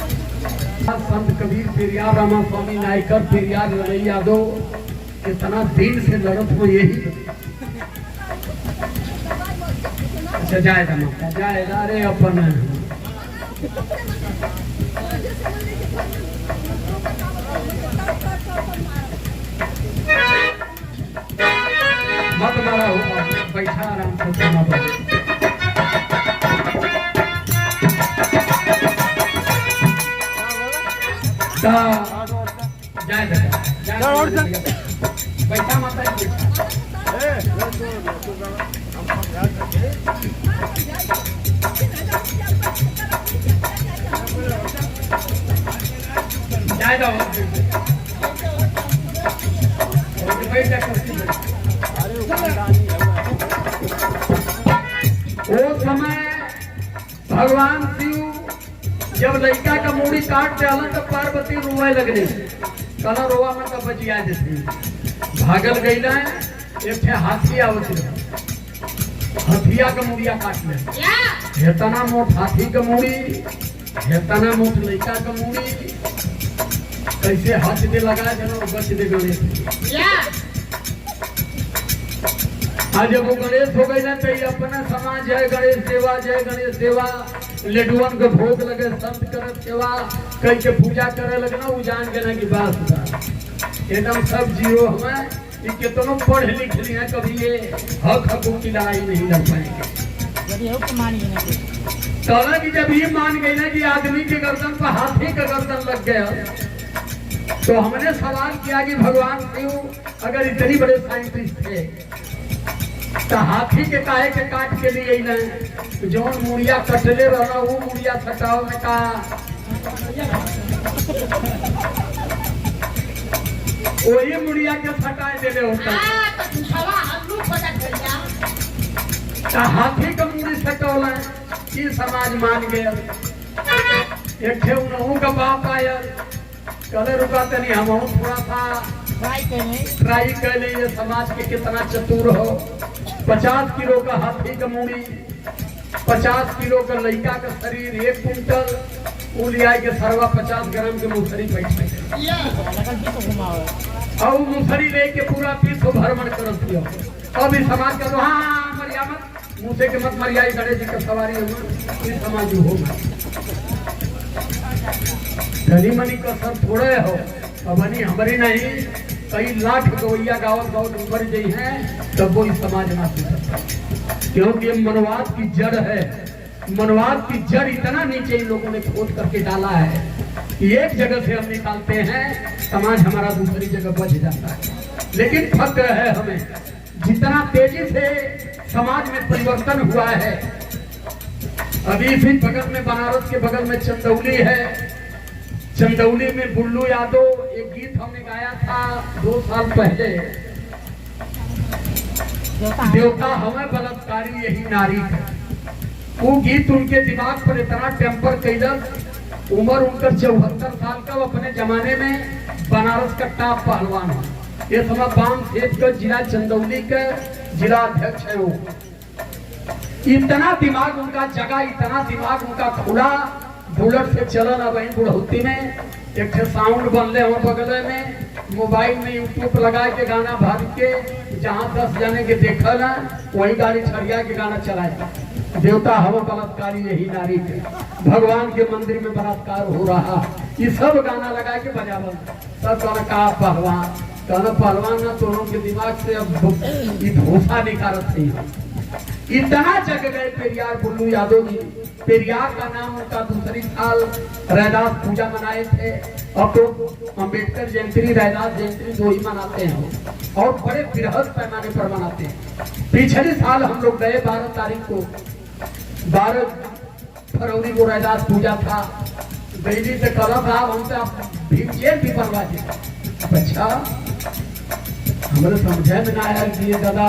संत कबीर पेरियार रामा स्वामी नायकर पेरियार लड़ई यादव इतना दिन से लड़त हो यही अच्छा जाएगा मौका जाएगा अरे अपन मत मारा हो बैठा आराम से सुना बैठा माता जाए दो वो समय भगवान शिव जब लड़का का मूड़ी काट डालन तो पार्वती रोए लगने कहना रोआ में कब बचिया देती भागल गई ना एक हाथी आवत हथिया का मुड़िया काट ले हेतना मोट हाथी का मूड़ी हेतना मोट लड़का का मूड़ी कैसे हाथ दे लगा देना बच दे गणेश आज जब वो गणेश हो गई ना तो अपना समाज है गणेश सेवा जय गणेश सेवा लड्डुअन के भोग लगे संत करत सेवा कई के पूजा करे लगे ना वो जान के ना की बात एकदम सब जीरो हमें कितनों पढ़ लिख लिया कभी ये हक हकूक की लड़ाई नहीं लड़ पाएंगे कहना कि जब ये मान गई ना कि आदमी के गर्दन पर हाथी का गर्दन लग गया तो हमने सवाल किया कि भगवान शिव अगर इतनी बड़े साइंटिस्ट थे तो हाथी के काहे के काट के लिए ना जौन मुड़िया कटले रहना वो मुड़िया छटाओ में का वही मुड़िया के छटाए देने होता तो हाथी का मुड़ी छटौला ये समाज मान गया एक उनहू का बाप आया कहले रुका तनी हम थोड़ा सा ट्राई कर ले ये समाज के कितना चतुर हो 50 किलो का हाथी का मूड़ी 50 किलो का लड़का का शरीर 1 कुंटल वो लिया के सरवा 50 ग्राम के मूसरी बैठ और मूसरी लेके पूरा पीछो भ्रमण करत दियो अब इस समाज का तो हाँ मरिया मत मूसे के मत मरिया गणेश जी का सवारी हो इस समाज होगा धनी मनी का सब थोड़े हो अब हमारी नहीं कई लाख गवैया गावत गावत उबर गई है तब वो इस समाज ना हो सकता क्योंकि मनवाद की जड़ है मनवाद की जड़ इतना नीचे इन लोगों ने खोद करके डाला है कि एक जगह से हम निकालते हैं समाज हमारा दूसरी जगह बच जाता है लेकिन फक्र है हमें जितना तेजी से समाज में परिवर्तन हुआ है अभी इसी बगल में बनारस के बगल में चंदौली है चंदौली में बुल्लू यादव एक गीत हमने गाया था 2 साल पहले देवता हमें बलात्कारी यही नारी है वो गीत उनके दिमाग पर इतना टेम्पर कैलक उम्र उनका 74 साल का अपने जमाने में बनारस का टॉप पहलवान है ये समय बाम सेठ का जिला चंदौली का जिला अध्यक्ष है वो इतना दिमाग उनका जगा इतना दिमाग उनका खुला बुलेट से चलन अब बुढ़ौती में एक साउंड बनले हो बगल में मोबाइल में यूट्यूब लगा के गाना भर के जहाँ 10 जने के देखल वही गाड़ी छड़िया के गाना चलाए देवता हवा बलात्कारी यही नारी के भगवान के मंदिर में बलात्कार हो रहा ये सब गाना लगा के बजावन सब गाना का पहलवान कहना पहलवान ना दोनों के दिमाग से अब भूसा निकारत थी इतना जग गए पेरियार बुल्लू यादव जी पेरियार का नाम उनका दूसरी साल रैदास पूजा मनाए थे अब तो अम्बेडकर जयंती रैदास जयंती 2 ही मनाते हैं और बड़े बृहद पैमाने पर मनाते हैं पिछले साल हम लोग गए 12 तारीख को 12 फरवरी को रैदास पूजा था दिल्ली से कला साहब हमसे भीम जेल भी बनवा दिया अच्छा हमारे समझे में ना आया कि ये दादा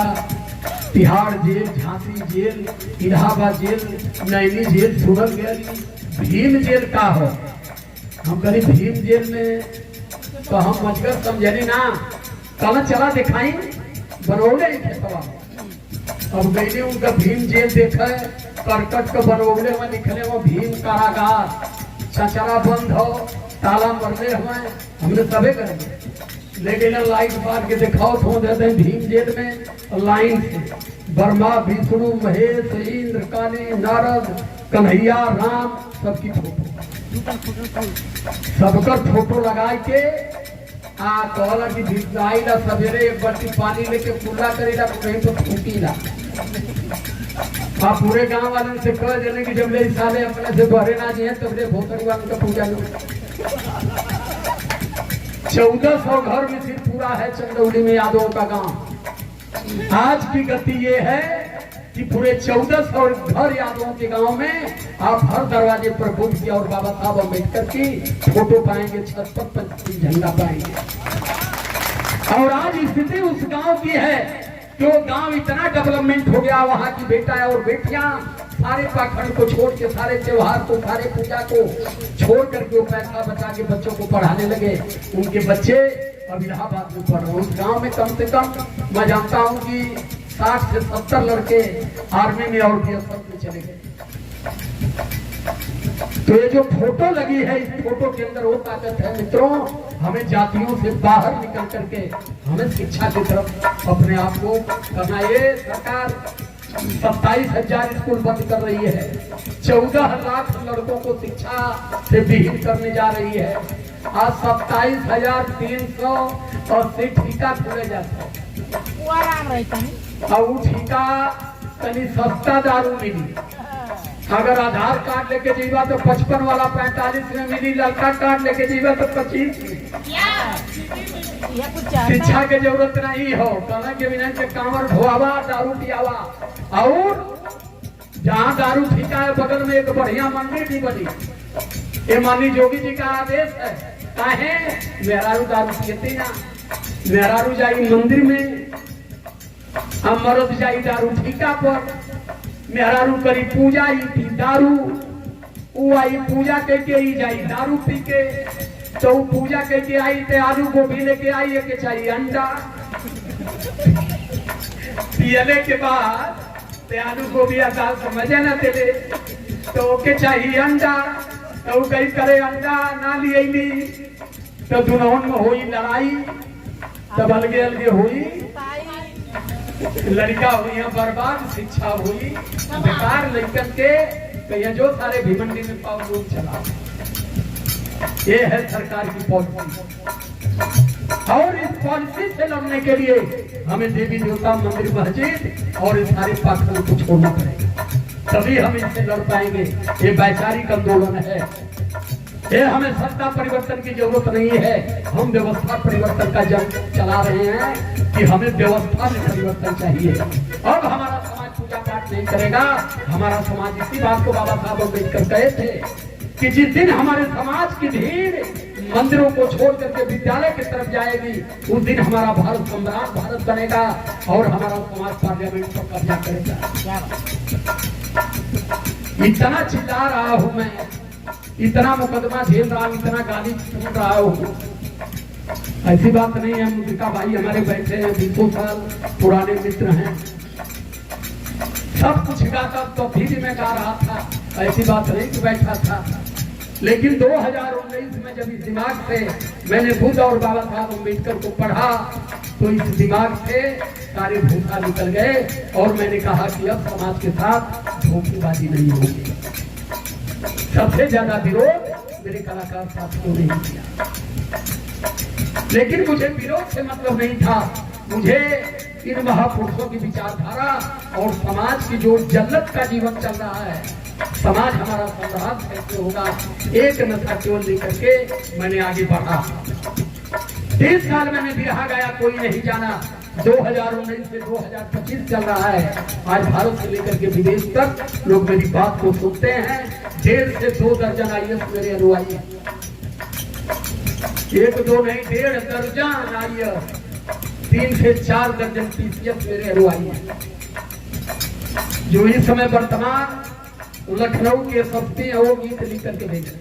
Tihar jail Jhansi jail Allahabad jail Naini jail सुनल गया भीम जेल का हो हम कहीं भीम जेल में तो हम मजगर समझे ना कल चला दिखाई बनौले खेतवा अब गई उनका भीम जेल देखा करकट के बनौले में निकले वो भीम कारागार चचरा बंद हो ताला मरले हुए हमने सबे करेंगे ले गए लाइट मार के दिखाओ तो देते हैं भीम जेल में लाइन से ब्रह्मा विष्णु महेश इंद्र काली नारद कन्हैया राम सबकी फोटो सबका फोटो लगा के कहला कि भिजवाई ला सवेरे एक बल्टी पानी लेके कुल्ला करेला तो कहीं तो फूटी ला पूरे गांव वाले से कह देने की जब ले साले अपने से भरे ना जी तब ले भोतरी वाले का पूजा लो 1400 घर में सिर्फ पूरा है चंदौली में यादवों का गांव आज की गति ये है कि पूरे 1400 घर यादवों के गांव में आप हर दरवाजे पर बुद्ध की और बाबा साहब अम्बेडकर की फोटो पाएंगे छत पर झंडा पाएंगे और आज स्थिति उस गांव की है कि वो गांव इतना डेवलपमेंट हो गया वहां की बेटा और बेटियां सारे पाखंड को छोड़ के, सारे त्योहार को, सारे पूजा को छोड़ करके वो पैसा बचा के बच्चों को पढ़ाने लगे। उनके बच्चे अब इलाहाबाद में पढ़ रहे हैं। उस गाँव में कम से कम मैं जानता हूँ कि 60 से 70 लड़के आर्मी में और BSF में चले गए। तो ये जो फोटो लगी है, इस फोटो के अंदर वो ताकत है मित्रों। हमें जातियों से बाहर निकल करके हमें शिक्षा की तरफ अपने आप को करना। ये सरकार 27,000 स्कूल बंद कर रही है, 14 लाख लड़कों को शिक्षा से विहीन करने जा रही है। आज 27,380 ठेका खुले जाते हैं वो आराम रहता है। और वो ठेका तनी सस्ता दारू मिली। अगर आधार कार्ड लेके जीवा तो 55 वाला 45 में मिली, लड़का कार्ड लेके जीवा तो 25 में। यह कुछ चाहता शिक्षा की जरूरत नहीं हो, कहना के बिना के कांवर ढोआवा, दारू पियावा। और जहाँ दारू ठेका है बगल में एक बढ़िया मंदिर भी बनी। ये माननीय जोगी जी का आदेश है, काहे मेहरारू दारू पियते ना, मेहरारू जाई मंदिर में, हम मर्द जाई दारू ठेका पर। मेहरारू करी पूजा ही थी दारू, वो आई पूजा करके ही जाई दारू पी के। तो वो पूजा करके आई थे आलू गोभी लेके आई के चाहिए अंडा। पियले के बाद ते आलू गोभी दाल समझे न देले तो ओके चाहिए अंडा। तो कहीं करे अंडा ना लियली तो दुनोन में हुई लड़ाई, तब अलगे अलगे हुई, लड़का हुई बर्बाद, शिक्षा हुई बेकार। लड़कन के कहीं जो सारे भिमंडी में पाव लोग चला। ये है सरकार की पॉलिसी। और इस पॉलिसी से लड़ने के लिए हमें देवी देवता मंदिर, मस्जिद और इस सारे पाखंड को छोड़ना पड़ेगा, तभी हम इससे लड़ पाएंगे। ये वैचारिक आंदोलन है। ये हमें सत्ता परिवर्तन की जरूरत नहीं है, हम व्यवस्था परिवर्तन का जंग चला रहे हैं कि हमें व्यवस्था में परिवर्तन चाहिए। अब हमारा समाज पूजा पाठ नहीं करेगा। हमारा समाज, इसी बात को बाबा साहब अम्बेडकर कहे थे कि जिस दिन हमारे समाज की भीड़ मंदिरों को छोड़ करके विद्यालय की तरफ जाएगी, उस दिन हमारा भारत सम्राट भारत बनेगा और हमारा समाज पार्लियामेंट पर कब्जा करेगा। इतना चिल्ला रहा हूं मैं, इतना मुकदमा झेल रहा हूं, इतना गाली सुन रहा हूं। ऐसी बात नहीं है। मुद्रिका भाई हमारे बैठे हैं, 20 साल पुराने मित्र हैं, सब कुछ गाता तो भी मैं गा रहा था। ऐसी बात नहीं कि बैठा था। लेकिन 2019 में जब इस दिमाग से मैंने बुद्ध और बाबा साहब अम्बेडकर को पढ़ा तो इस दिमाग से सारे भूखा निकल गए और मैंने कहा कि अब समाज के साथ धोखेबाजी नहीं होगी। सबसे ज्यादा विरोध मेरे कलाकार साथियों ने किया, लेकिन मुझे विरोध से मतलब नहीं था। मुझे इन महापुरुषों की विचारधारा और समाज की जो जल्लत का जीवन चल रहा है, समाज हमारा संग्राम कैसे होगा, एक नशा केवल लेकर के मैंने आगे बढ़ा। 30 साल मैंने बिरहा गाया, कोई नहीं जाना। 2019 से 2025 चल रहा है। आज भारत से लेकर के विदेश तक लोग मेरी बात को सुनते हैं। 1.5 से 2 दर्जन IAS मेरे अनुयायी, 1 2 नहीं 1.5 दर्जन IAS, 3 से 4 दर्जन PCS मेरे अनुयायी हैं, जो इस समय वर्तमान लखनऊ के सस्ती है। वो गीत लिख करके भेजे,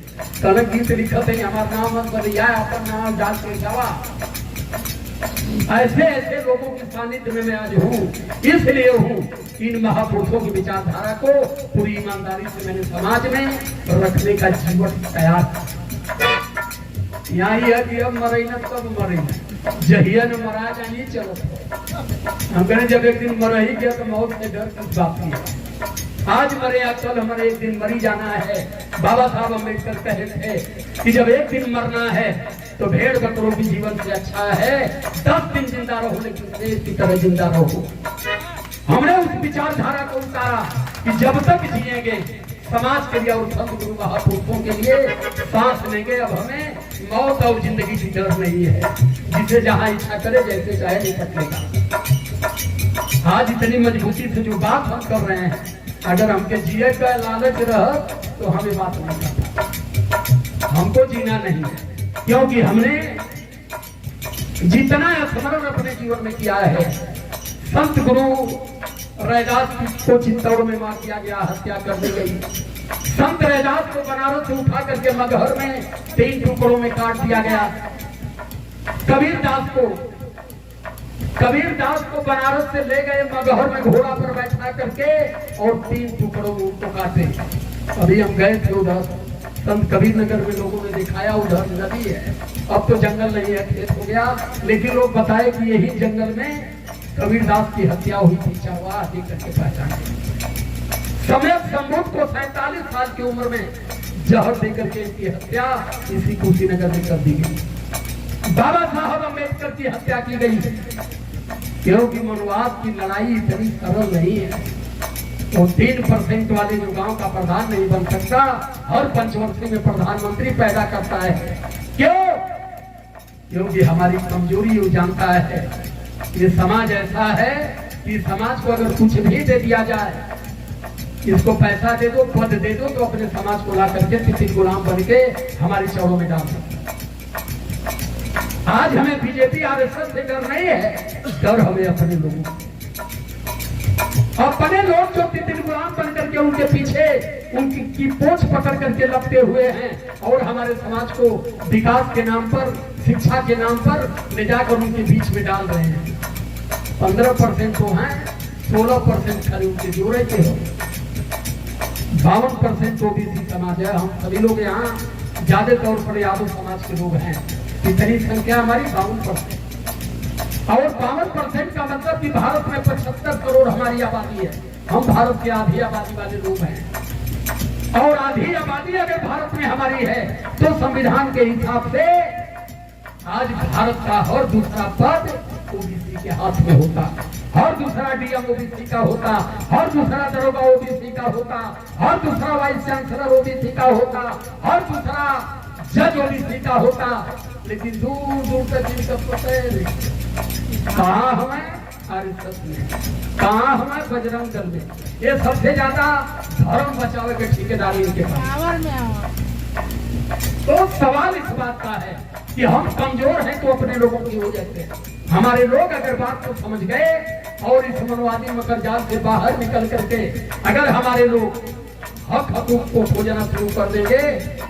कलक गीत लिखते हैं, हमारा नाम मत बदलिया, अपन नाम डाल के जावा। ऐसे ऐसे लोगों के सानिध्य में मैं आज हूँ, इसलिए हूँ इन महापुरुषों की विचारधारा को पूरी ईमानदारी से मैंने समाज में रखने का जीवन तैयार। यहाँ है कि अब मरे न तब मरे, जहिया न मरा जाइए चलो। हम कहें जब एक दिन मर ही गया तो मौत से डर किस बात की है। आज मरे या कल हमारे एक दिन मरी जाना है। बाबा साहब अम्बेडकर कहे थे कि जब एक दिन मरना है तो भेड़ बकरों की जीवन से अच्छा है 10 दिन जिंदा रहो लेकिन शेर की तरह जिंदा रहो। हमने उस विचारधारा को उतारा कि जब तक जिएंगे समाज के लिए और संत गुरु महापुरुषों के लिए सांस लेंगे। अब हमें मौत और जिंदगी की डर नहीं है, जिसे जहां इच्छा करे जैसे चाहे निपट लेगा। आज इतनी मजबूती से जो बात हम कर रहे हैं, अगर हमके जिए का लालच रह तो हमें बात नहीं करता। हमको जीना नहीं है, क्योंकि हमने जितना स्मरण अपने जीवन में किया है, संत गुरु रैदास को चित्तौड़ में मार दिया गया, हत्या कर दी गई। संत रैदास को बनारस से उठा करके मगहर में 3 टुकड़ों में काट दिया गया। कबीर दास को बनारस से ले गए, मगहर में घोड़ा पर बैठा करके और 3 टुकड़ों में उनको काटे। अभी हम गए थे उधर, संत कबीर नगर में लोगों ने दिखाया, उधर नदी है, अब तो जंगल नहीं है, खेत हो गया, लेकिन लोग बताए कि यही जंगल में कबीर दास की हत्या हुई थी। चावा देख करके पहचाने। समय संबुद्ध को 47 साल की उम्र में जहर देकर के इसकी हत्या इसी कुशीनगर में कर दी गई। बाबा साहब अम्बेडकर की हत्या की गई, क्योंकि मनुवाद की लड़ाई इतनी सरल नहीं है। वो 3% वाले जो गांव का प्रधान नहीं बन सकता, हर पंचवर्षीय में प्रधानमंत्री पैदा करता है। क्यों? क्योंकि हमारी कमजोरी वो जानता है। ये समाज ऐसा है कि समाज को अगर कुछ भी दे दिया जाए, इसको पैसा दे दो, पद दे दो, तो अपने समाज को ला करके किसी गुलाम बन के हमारी चौरों में डाल दो। आज हमें बीजेपी आरएसएस से डर नहीं है, डर हमें अपने लोगों, अपने लोग जो तितिल गुलाम बन करके उनके पीछे उनकी पोंछ पकड़ करके लपटे हुए हैं और हमारे समाज को विकास के नाम पर, शिक्षा के नाम पर ले जाकर उनके बीच में डाल रहे हैं। 15% तो हैं, 16% खाली उनके जोड़े के हो, 52% ओबीसी समाज है। हम सभी लोग यहाँ ज्यादा तौर पर यादव समाज के लोग हैं। इतनी संख्या हमारी 52%, और 52% का मतलब कि भारत में 75 करोड़ हमारी आबादी है। हम भारत के आधी आबादी वाले लोग हैं, और आधी आबादी अगर भारत में हमारी है तो संविधान के हिसाब से आज भारत का हर दूसरा पद ओबीसी के हाथ में होता, हर दूसरा डीएम ओबीसी का होता, हर दूसरा दरोगा ओबीसी का होता, हर दूसरा वाइस चांसलर ओबीसी का होता, हर दूसरा जज ओबीसी का होता। लेकिन दूर दूर तक इनका पता नहीं कहाँ हमें आरएसएस में, कहाँ हमें बजरंग दल में। ये सबसे ज्यादा धर्म बचावे के ठेकेदारी इनके पास। तो सवाल इस बात का है कि हम कमजोर हैं तो अपने लोगों की हो जाते हैं। हमारे लोग अगर बात को समझ गए और इस मनवादी मकरजाल से बाहर निकल करके अगर हमारे लोग हक हकूक को खोजना शुरू कर देंगे,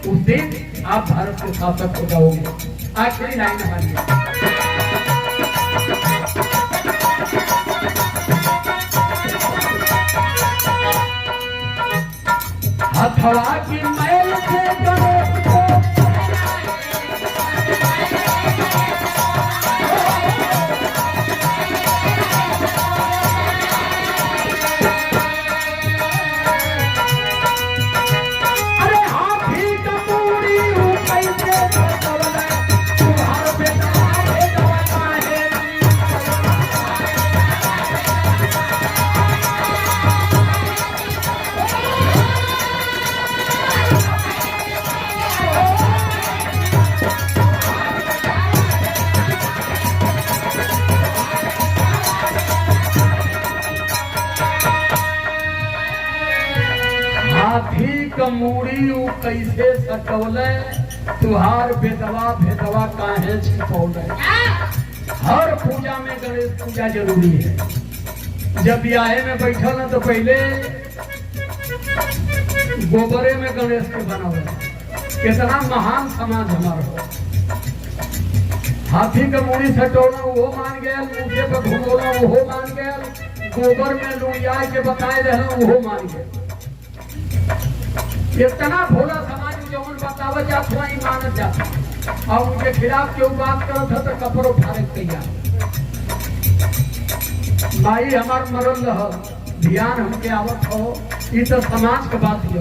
उस दिन आप भारत के शासक हो जाओगे। आखिरी लाइन हमारी हथवा की मैल से गणेश को मूड़ी कैसे सटौले, तुहार बेदवा भेदवा काहे छिपौले। हर पूजा में गणेश पूजा जरूरी है। जब ब्याहे में बैठल न तो पहले गोबरे में गणेश के बनौले। कितना महान समाज हमारा। हाथी के मूड़ी सटौना वो मान गया, मुझे पर घुमौना वो मान गया, गोबर में लुढ़िया के बताए रहना वो मान गया। इतना भोला समाज में जौन बतावा जात हुआ मानत जाता, और उनके खिलाफ क्यों बात करत है तो कपड़ उठाने तैयार। माई हमार मरल रह, ध्यान हमके आवत हो, ये तो समाज के बात हो।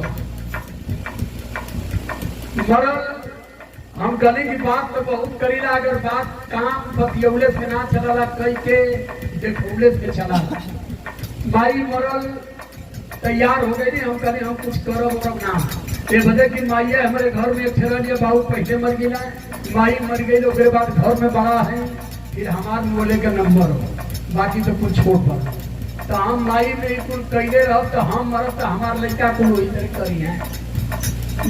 मरल हम गली की बात तो बहुत करीला, अगर बात काम बतियौले से ना चला कई के देखौले से चला। माई मरल तैयार हो गई, हम कहने हम कुछ करो और ना ये बदे की माई है हमारे घर में एक ठहरा बाबू पहले मर गया, माई मर गई उसके बाद घर में बड़ा है, फिर हमारे बोले का नंबर हो, बाकी तो कुछ छोड़ पड़ा। तो हम माई में कुल कैले रहो तो हम मरब तो हमारे लड़का को वही करी है।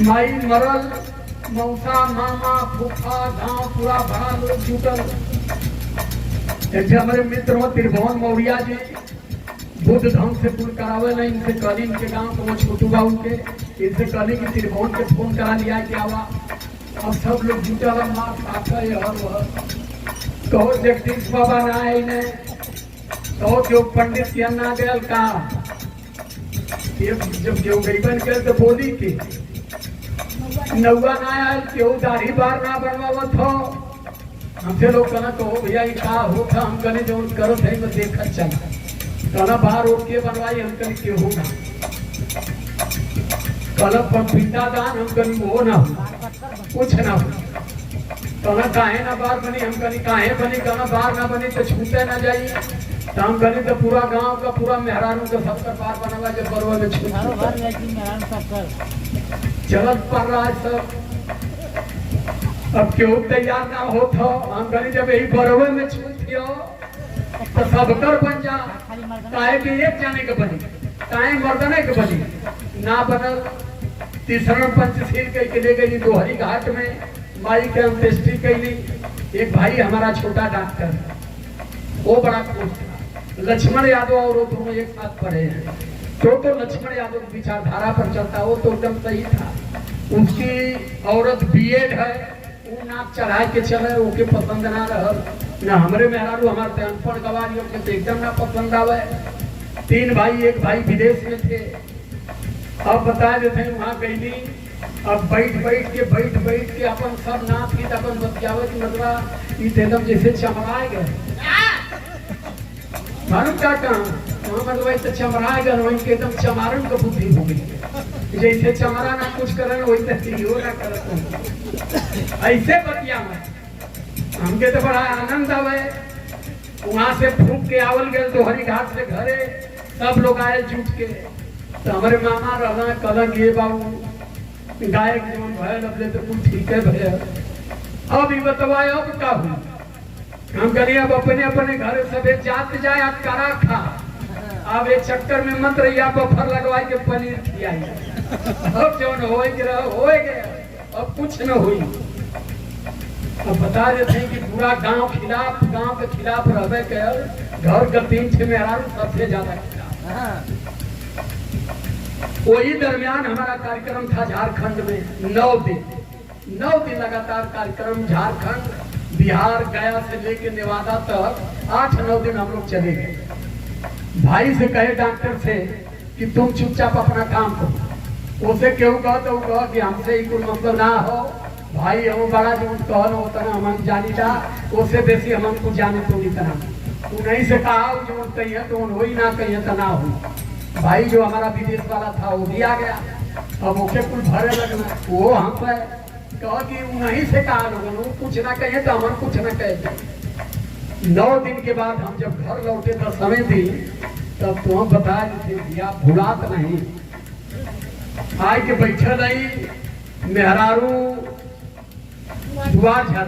माई मरल, मौसा मामा फूफा गाँव पूरा बड़ा लोग जुटल। हमारे मित्र हो त्रिभुवन मौर्या जी बुद्ध ढंग से कुल करावे नहीं, इनसे कली इनके गांव को वो छोटू बाबू के, इनसे कली की त्रिभुवन के फोन करा लिया कि आवा। अब सब लोग जुटा मार खाता है और कहो जगदीश बाबा ना आए ने, कहो जो पंडित के ना गया का जब जो गरीबन के तो बोली के नौवा ना आयल केहू दाढ़ी बार ना बनवावत हो। हमसे लोग कहना कहो भैया ये का हो था, हम कहने जो करो थे मैं देखा चला कहना बाहर उठ के बनवाई, हम कहने केहू ना कहना पिंडा दान, हम कहने वो ना हो कुछ ना हो। कहना काहे ना बार बनी, हम कहने काहे बनी, कहना बार ना बनी तो छूटे ना जाइए। तो हम कहने तो पूरा गांव का पूरा मेहरानों का सबका बार बनवा जब बरवा में छूट चलत पड़ रहा है सब। अब क्यों तैयार ना हो तो हम कहने जब यही बरवे में छूट तो सबकर बन जा, काहे कि एक जाने के बनी, काहे मर्दने के बनी ना बनल। तीसरा पंचशील के ले गई दोहरी घाट में, माई के अंत्येष्टि कैली। एक भाई हमारा छोटा डॉक्टर, वो बड़ा खुश था। लक्ष्मण यादव और वो दोनों एक साथ पढ़े हैं, तो लक्ष्मण यादव की विचारधारा पर चलता, वो तो एकदम सही था। उसकी औरत बीएड है, वो नाक चढ़ा के चले, ओके पसंद ना रहल ना हमरे मेहरारू हमारे अनपढ़ गवारियों के तो एकदम ना पसंद आवे। 3 भाई, एक भाई विदेश में थे। अब बता देते हैं वहाँ गईली, अब बैठ के अपन सब नाथ गीत अपन बतियावे की मतलब एकदम जैसे चमराए गए। मालूम क्या कहा मतलब ऐसे चमराए गए, वहीं के एकदम चमारन का बुद्धि हो गई। जैसे चमरा ना कुछ करे वैसे ना करत ऐसे बतिया में हमके तो बड़ा आनंद आवे। वहां से फूक के आवल गए दोहरी घाट से घरे, सब लोग आए जुट के। तो हमारे मामा रहना कलंग ये बाबू गायक जीवन भय लगे तो कुछ ठीक है भैया। अब ये बताए अब का हुई, हम करिए अब अपने अपने घर सब जात जाए अब करा खा। अब एक चक्कर में मत रही आप बफर लगवाए के पनीर खिलाई। अब जो हो गया, अब कुछ न हुई। अब बता देते हैं कि पूरा गांव के खिलाफ रहे के घर का 3 छह मेहरारू सबसे ज्यादा खिलाफ। वही दरमियान हमारा कार्यक्रम था झारखंड में 9 दिन लगातार कार्यक्रम झारखंड बिहार गया से लेके नेवादा तक 8-9 दिन हम लोग चले गए। भाई से कहे डॉक्टर से कि तुम चुपचाप अपना काम करो। उसे क्यों कहा तो कहा कि हमसे ही कोई मतलब ना हो, भाई हम बड़ा जो कहना होता ना हम जानी था, उससे बेसी हम हमको जाने तो नहीं तरह तू नहीं से कहा जो कही तो हो ही ना कही तो ना हो। भाई जो हमारा विदेश वाला था वो भी आ गया, अब ओके कुल भरे लगना वो हम पे कहा कि नहीं से कहा लोगों कुछ ना कहे तो हम कुछ ना कहे। 9 दिन के बाद हम जब घर लौटे तो समय थी, तब तो हम बता देते भैया भुलात नहीं। आए के बैठे रही मेहरारू दुआर झाड़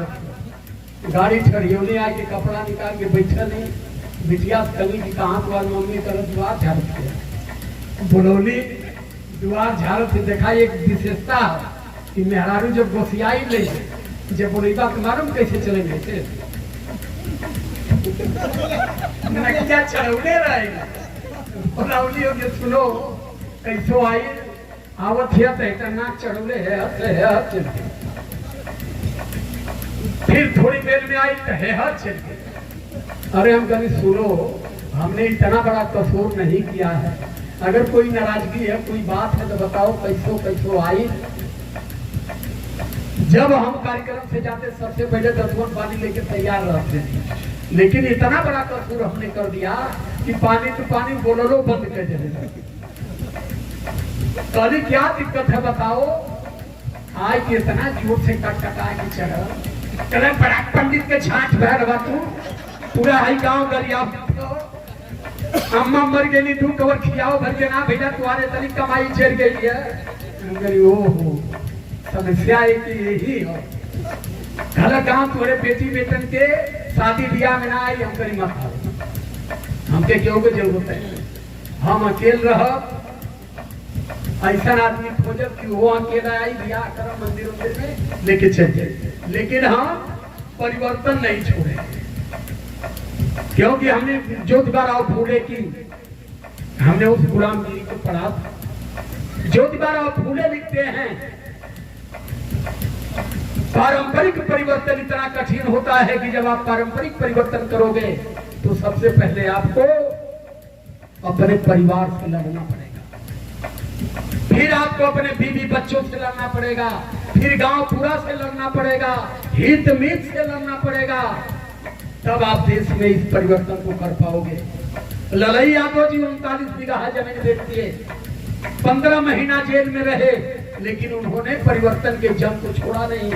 गाड़ी ठहरियोने आके कपड़ा निकाल के बैठे नहीं, बिटिया कली की कहाँ तुम्हारी मम्मी कर दुआर झाड़ बुलौली दुआर झाड़ से देखा एक विशेषता कि मेहरारू जब गोसियाई ले जब बोलेगा तो मालूम कैसे चलेंगे थे नकिया चढ़ौले रहेगा बुलौली हो गया सुनो कैसो आई आवत है तो नाक चढ़ौले है चलते फिर थोड़ी देर में आई तो है चलते। अरे हम कभी सुनो हमने इतना बड़ा कसूर नहीं किया है, अगर कोई नाराजगी है कोई बात है तो बताओ कैसो आई। जब हम कार्यक्रम से जाते सबसे पहले दसवन पानी लेके तैयार रहते थे, लेकिन इतना बड़ा कसूर हमने कर दिया कि पानी तो पानी बोलो बंद कर देने। कभी क्या दिक्कत है बताओ, आज के इतना जोर से कटकटा के चढ़ चले बड़ा पंडित के छाछ भर बा तू पूरा हाई गांव गरिया अम्मा मर गई तू कवर खियाओ भर के ना भेजा तुम्हारे तनी कमाई चढ़ गई है। ओहो समस्या एक यही हो घर गांव तुम्हारे बेटी बेटन के शादी ब्याह में ना आई, हम करी मत हमके क्यों को जरूरत है, हम अकेले रह ऐसा आदमी खोजब कि वो अकेला आई ब्याह कर मंदिर में लेके चल जाए, लेकिन हम परिवर्तन नहीं छोड़े क्योंकि हमने जो द्वारा फूले की हमने उस गुलामगिरी को पढ़ा था। ज्योतिबा फूले लिखते हैं, पारंपरिक परिवर्तन इतना कठिन होता है कि जब आप पारंपरिक परिवर्तन करोगे तो सबसे पहले आपको अपने परिवार से लड़ना पड़ेगा, फिर आपको अपने बीवी बच्चों से लड़ना पड़ेगा, फिर गांव पूरा से लड़ना पड़ेगा, हित मित से लड़ना पड़ेगा, तब आप देश में इस परिवर्तन को कर पाओगे। ललई यादव जी 39 बीघा जमीन बेच दिए, 15 महीना जेल में रहे, लेकिन उन्होंने परिवर्तन के जंग को छोड़ा नहीं।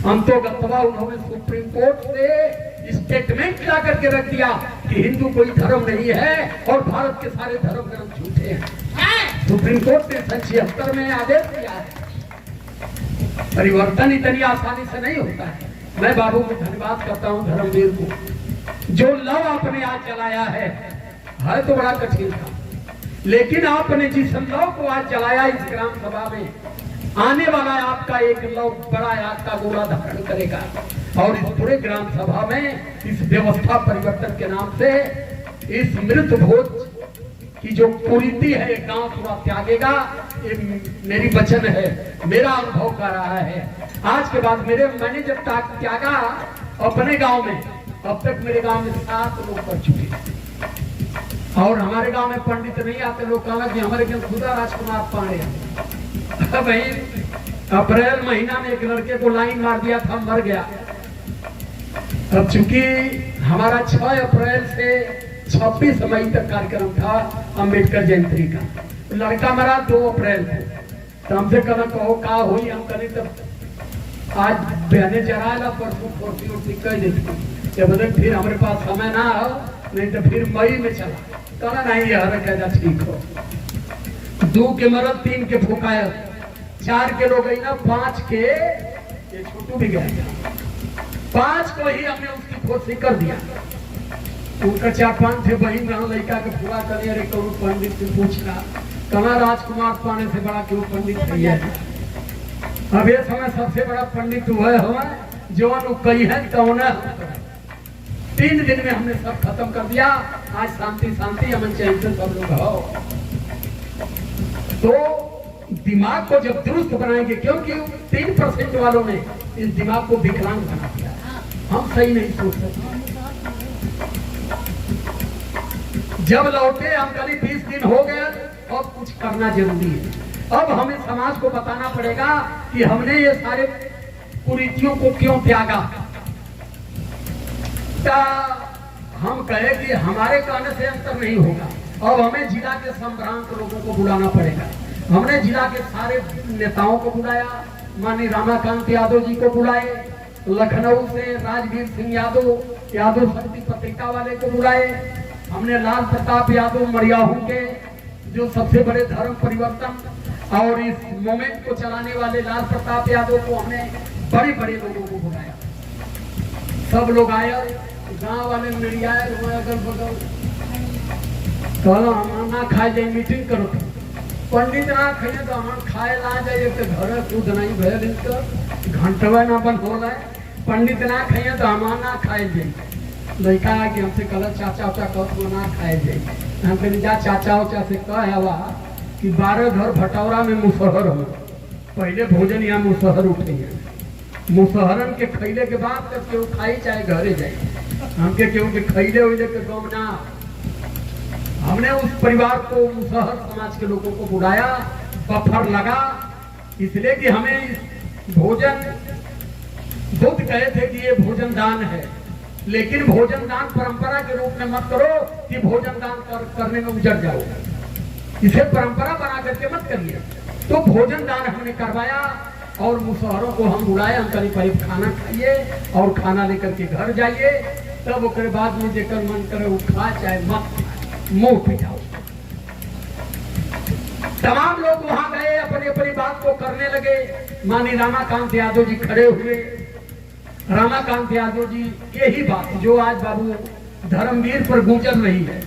अंतोगत्वा उन्होंने सुप्रीम कोर्ट से स्टेटमेंट ला करके रख दिया कि हिंदू कोई धर्म नहीं है और भारत के सारे धर्म ग्रंथ झूठे हैं। सुप्रीम कोर्ट ने 76 में आदेश दिया है। परिवर्तन इतनी आसानी से नहीं होता है। मैं बाबू को धन्यवाद करता हूँ धर्मवीर को, जो लव आपने आज जलाया है तो बड़ा कठिन था, लेकिन आपने जिस लव को आज जलाया इस ग्राम सभा में, आने वाला आपका एक लव बड़ा आग का गोला धारण करेगा और इस पूरे ग्राम सभा में इस व्यवस्था परिवर्तन के नाम से इस मृत भोज की जो कुरीति है गांव पूरा त्यागेगा। ये मेरी वचन है, मेरा अनुभव कर रहा है। आज के बाद मैंने जब तक त्यागा अपने गांव में, अब तक मेरे गांव में 7 लोग कर चुके और हमारे गांव में पंडित नहीं आते। लोग कहा कि हमारे के खुदा राजकुमार पांडे भाई अप्रैल महीना में एक लड़के को लाइन मार दिया था, मर गया। अब चूंकि हमारा 6 अप्रैल से 26 मई तक कार्यक्रम था अम्बेडकर जयंती का, लड़का मरा 2 अप्रैल को, तो हमसे कहो का हुई, हम करें तब आज बहने चढ़ाएगा परसों फोर्टी उर्टी कह देती जब तक फिर हमारे पास समय ना हो, नहीं तो फिर मई में चला कहना नहीं यार कहना ठीक हो। 2 के मरद 3 के फुकाया, 4 के लोग गई ना, 5 के ये छोटू भी गया, 5 को ही हमने उसकी फोर्सी कर दिया। उनका 4-5 थे बहन रहा लड़का के पूरा करे। अरे कौन पंडित से पूछना कहना राजकुमार पाने से बड़ा क्यों पंडित नहीं है। अब ये समय सबसे बड़ा पंडित हुआ है जो कही है कौन है। 3 दिन में हमने सब खत्म कर दिया। आज शांति शांति अमन चैन से सब लोग हो। तो दिमाग को जब दुरुस्त बनाएंगे, क्योंकि 3% वालों ने इस दिमाग को विकलांग बना दिया, हम सही नहीं सोच सकते। जब लौटे हम करीब 20 दिन हो गए और कुछ करना जरूरी है। अब हमें समाज को बताना पड़ेगा कि हमने ये सारे कुरीतियों को क्यों त्यागा। हम कहे कि हमारे कहने से अंतर नहीं होगा। अब हमें जिला के संभ्रांत लोगों को बुलाना पड़ेगा। हमने जिला के सारे नेताओं को बुलाया, माननीय रमाकांत यादव जी को बुलाए, लखनऊ से राजवीर सिंह यादव शक्ति पत्रिका वाले को बुलाए, हमने लाल प्रताप यादव मरियाहू के जो सबसे बड़े धर्म परिवर्तन और इस मूवमेंट को चलाने वाले लाल प्रताप यादव को हमने बड़े बड़े लोगों को बुलाया। सब लोग आए, गांव वाले मेरी आए, अगल बगल कहना हम ना खाए जाए, मीटिंग करो। पंडित ना खाइए तो हम खाए ला जाइए तो घर दूध नहीं भैल घंटवा ना बंद हो रहा है। पंडित ना खाइए तो हम ना खाए जाइए। लड़का कि हमसे कल चाचा उचा कहो ना खाए जाइए। हम कहीं जा चाचा उचा से कह हवा कि 12 घर भटौरा में मुसहर हो, पहले भोजन यहाँ मुसहर उठे हैं। मुसहरन के खैले के बाद तक केहू खाई चाहे घरे जाए, हमके केहू के खैले उले के गम ना। हमने उस परिवार को मुसहर समाज के लोगों को बुलाया, बफर लगा, इसलिए कि हमें इस भोजन बुद्ध कहे थे कि ये भोजन दान है, लेकिन भोजन दान परंपरा के रूप में मत करो कि भोजन दान करने में उजड़ जाओ। इसे परंपरा बना करके मत करिए। तो भोजन दान हमने करवाया और मुसहरों को हम बुलाए, हम करीब करीब खाना खाइए और खाना लेकर के घर जाइए। तब उसके बाद में जेकर मन करे वो खा चाहे मत, मुंह पिटाओ। तमाम लोग वहां गए, अपनी अपनी बात को करने लगे। माननीय रमाकांत यादव जी खड़े हुए। रमाकांत यादव जी यही बात जो आज बाबू धर्मवीर पर गुजर रही है,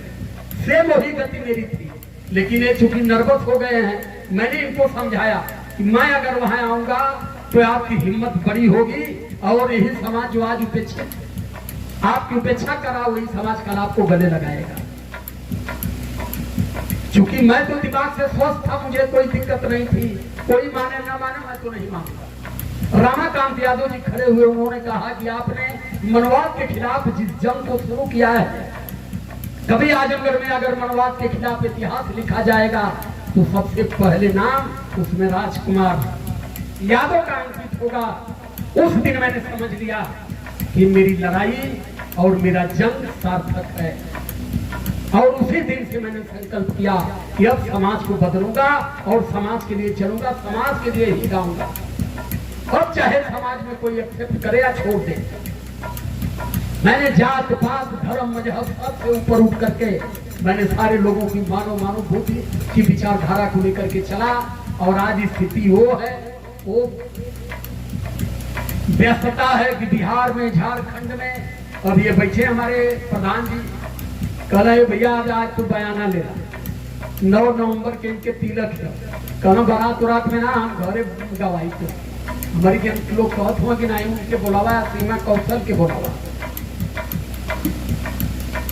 सेम वही गति मेरी थी, लेकिन ये चूंकि नर्वस हो गए हैं, मैंने इनको समझाया कि मैं अगर वहां आऊंगा तो आपकी हिम्मत बड़ी होगी और यही समाज जो आज आपकी उपेक्षा करा वही समाज कल आपको गले लगाएगा। क्योंकि मैं तो दिमाग से स्वस्थ था, मुझे कोई दिक्कत नहीं थी। कोई माने ना माने, मैं तो नहीं मानता। रामाकांत यादव जी खड़े हुए, उन्होंने कहा कि आपने मनवाद के खिलाफ जिस जंग को शुरू किया है, कभी आजमगढ़ में अगर मनवाद के खिलाफ इतिहास लिखा जाएगा तो सबसे पहले नाम उसमें राजकुमार यादव का अंकित होगा। उस दिन मैंने समझ लिया कि मेरी लड़ाई और मेरा जंग सार्थक है, और उसी दिन से मैंने संकल्प किया कि अब समाज को बदलूंगा और समाज के लिए चलूंगा, समाज के लिए ही गाऊंगा। अब चाहे समाज में कोई एक्सेप्ट करे या छोड़ दे, मैंने जात पात धर्म मजहब सबसे ऊपर उठ करके मैंने सारे लोगों की मानव बुद्धि की विचारधारा को लेकर के चला। और आज स्थिति वो है, वो व्यस्तता है कि बिहार में, झारखंड में अब ये बैठे हमारे प्रधान जी, कह रहे भैया आज तो बयाना ले रहा 9 नवंबर के इनके तिलक है, कहना बारात उरात में ना हम घरे गवाही को हमारी के लोग कहत हुआ कि नहीं, उनके बुलावा सीमा कौशल के बुलावा।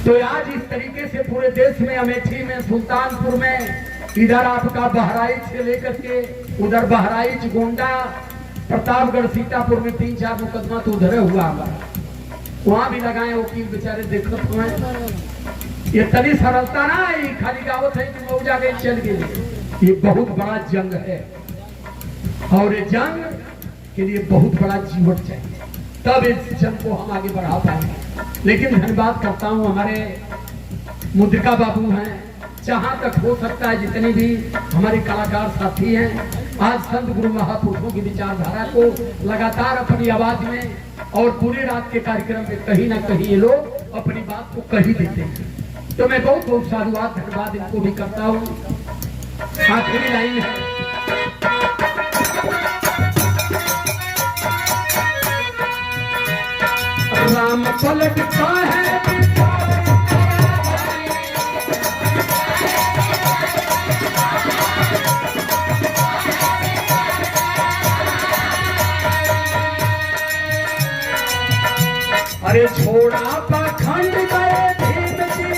तो आज इस तरीके से पूरे देश में, अमेठी में, सुल्तानपुर में, इधर आपका बहराइच से लेकर के उधर बहराइच, गोंडा, प्रतापगढ़, सीतापुर में 3-4 मुकदमा तो उधर हुआ हमारा, वहां भी लगाए वकील बेचारे देखत हुए। ये तनी सरलता ना, ये खाली गावत है कि मौजा गई चल गई। ये बहुत बड़ा जंग है और ये जंग के लिए बहुत बड़ा जीवन चाहिए, तब इस जंग को हम आगे बढ़ा पाएंगे। लेकिन धन्यवाद करता हूँ हमारे मुद्रिका बाबू हैं, जहां तक हो सकता है जितने भी हमारे कलाकार साथी हैं, आज संत गुरु महापुरुषों की विचारधारा को लगातार अपनी आवाज में और पूरी रात के कार्यक्रम में कहीं ना कहीं ये लोग अपनी बात को कही देते हैं। तो मैं बहुत बहुत साधुवाद धन्यवाद इनको भी करता हूँ। आखिरी लाइन है, राम पलटता है अरे छोड़ा पाखंड गए भीम जी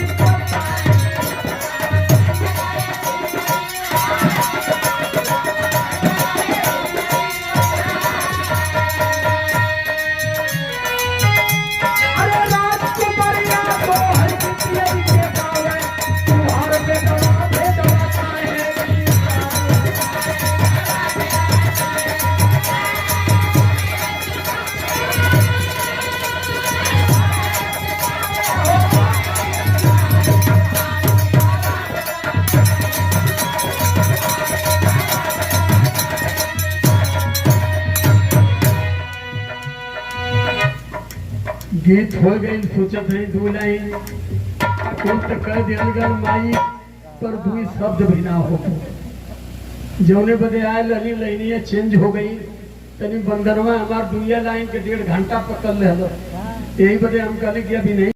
अरे राजकुमारिया को हर किसी के पावे तुम्हारे बेटवा है। गीत हो गई, सोचत है 2 लाइन कुल तक कह दिया माई पर 2 शब्द भी ना हो। जौने बदे आए लनी लाइनिया चेंज हो गई, तनी बंदरवा हमार 2 लाइन के 1.5 घंटा पकड़ ले, यही बदे हम कहले कि अभी नहीं।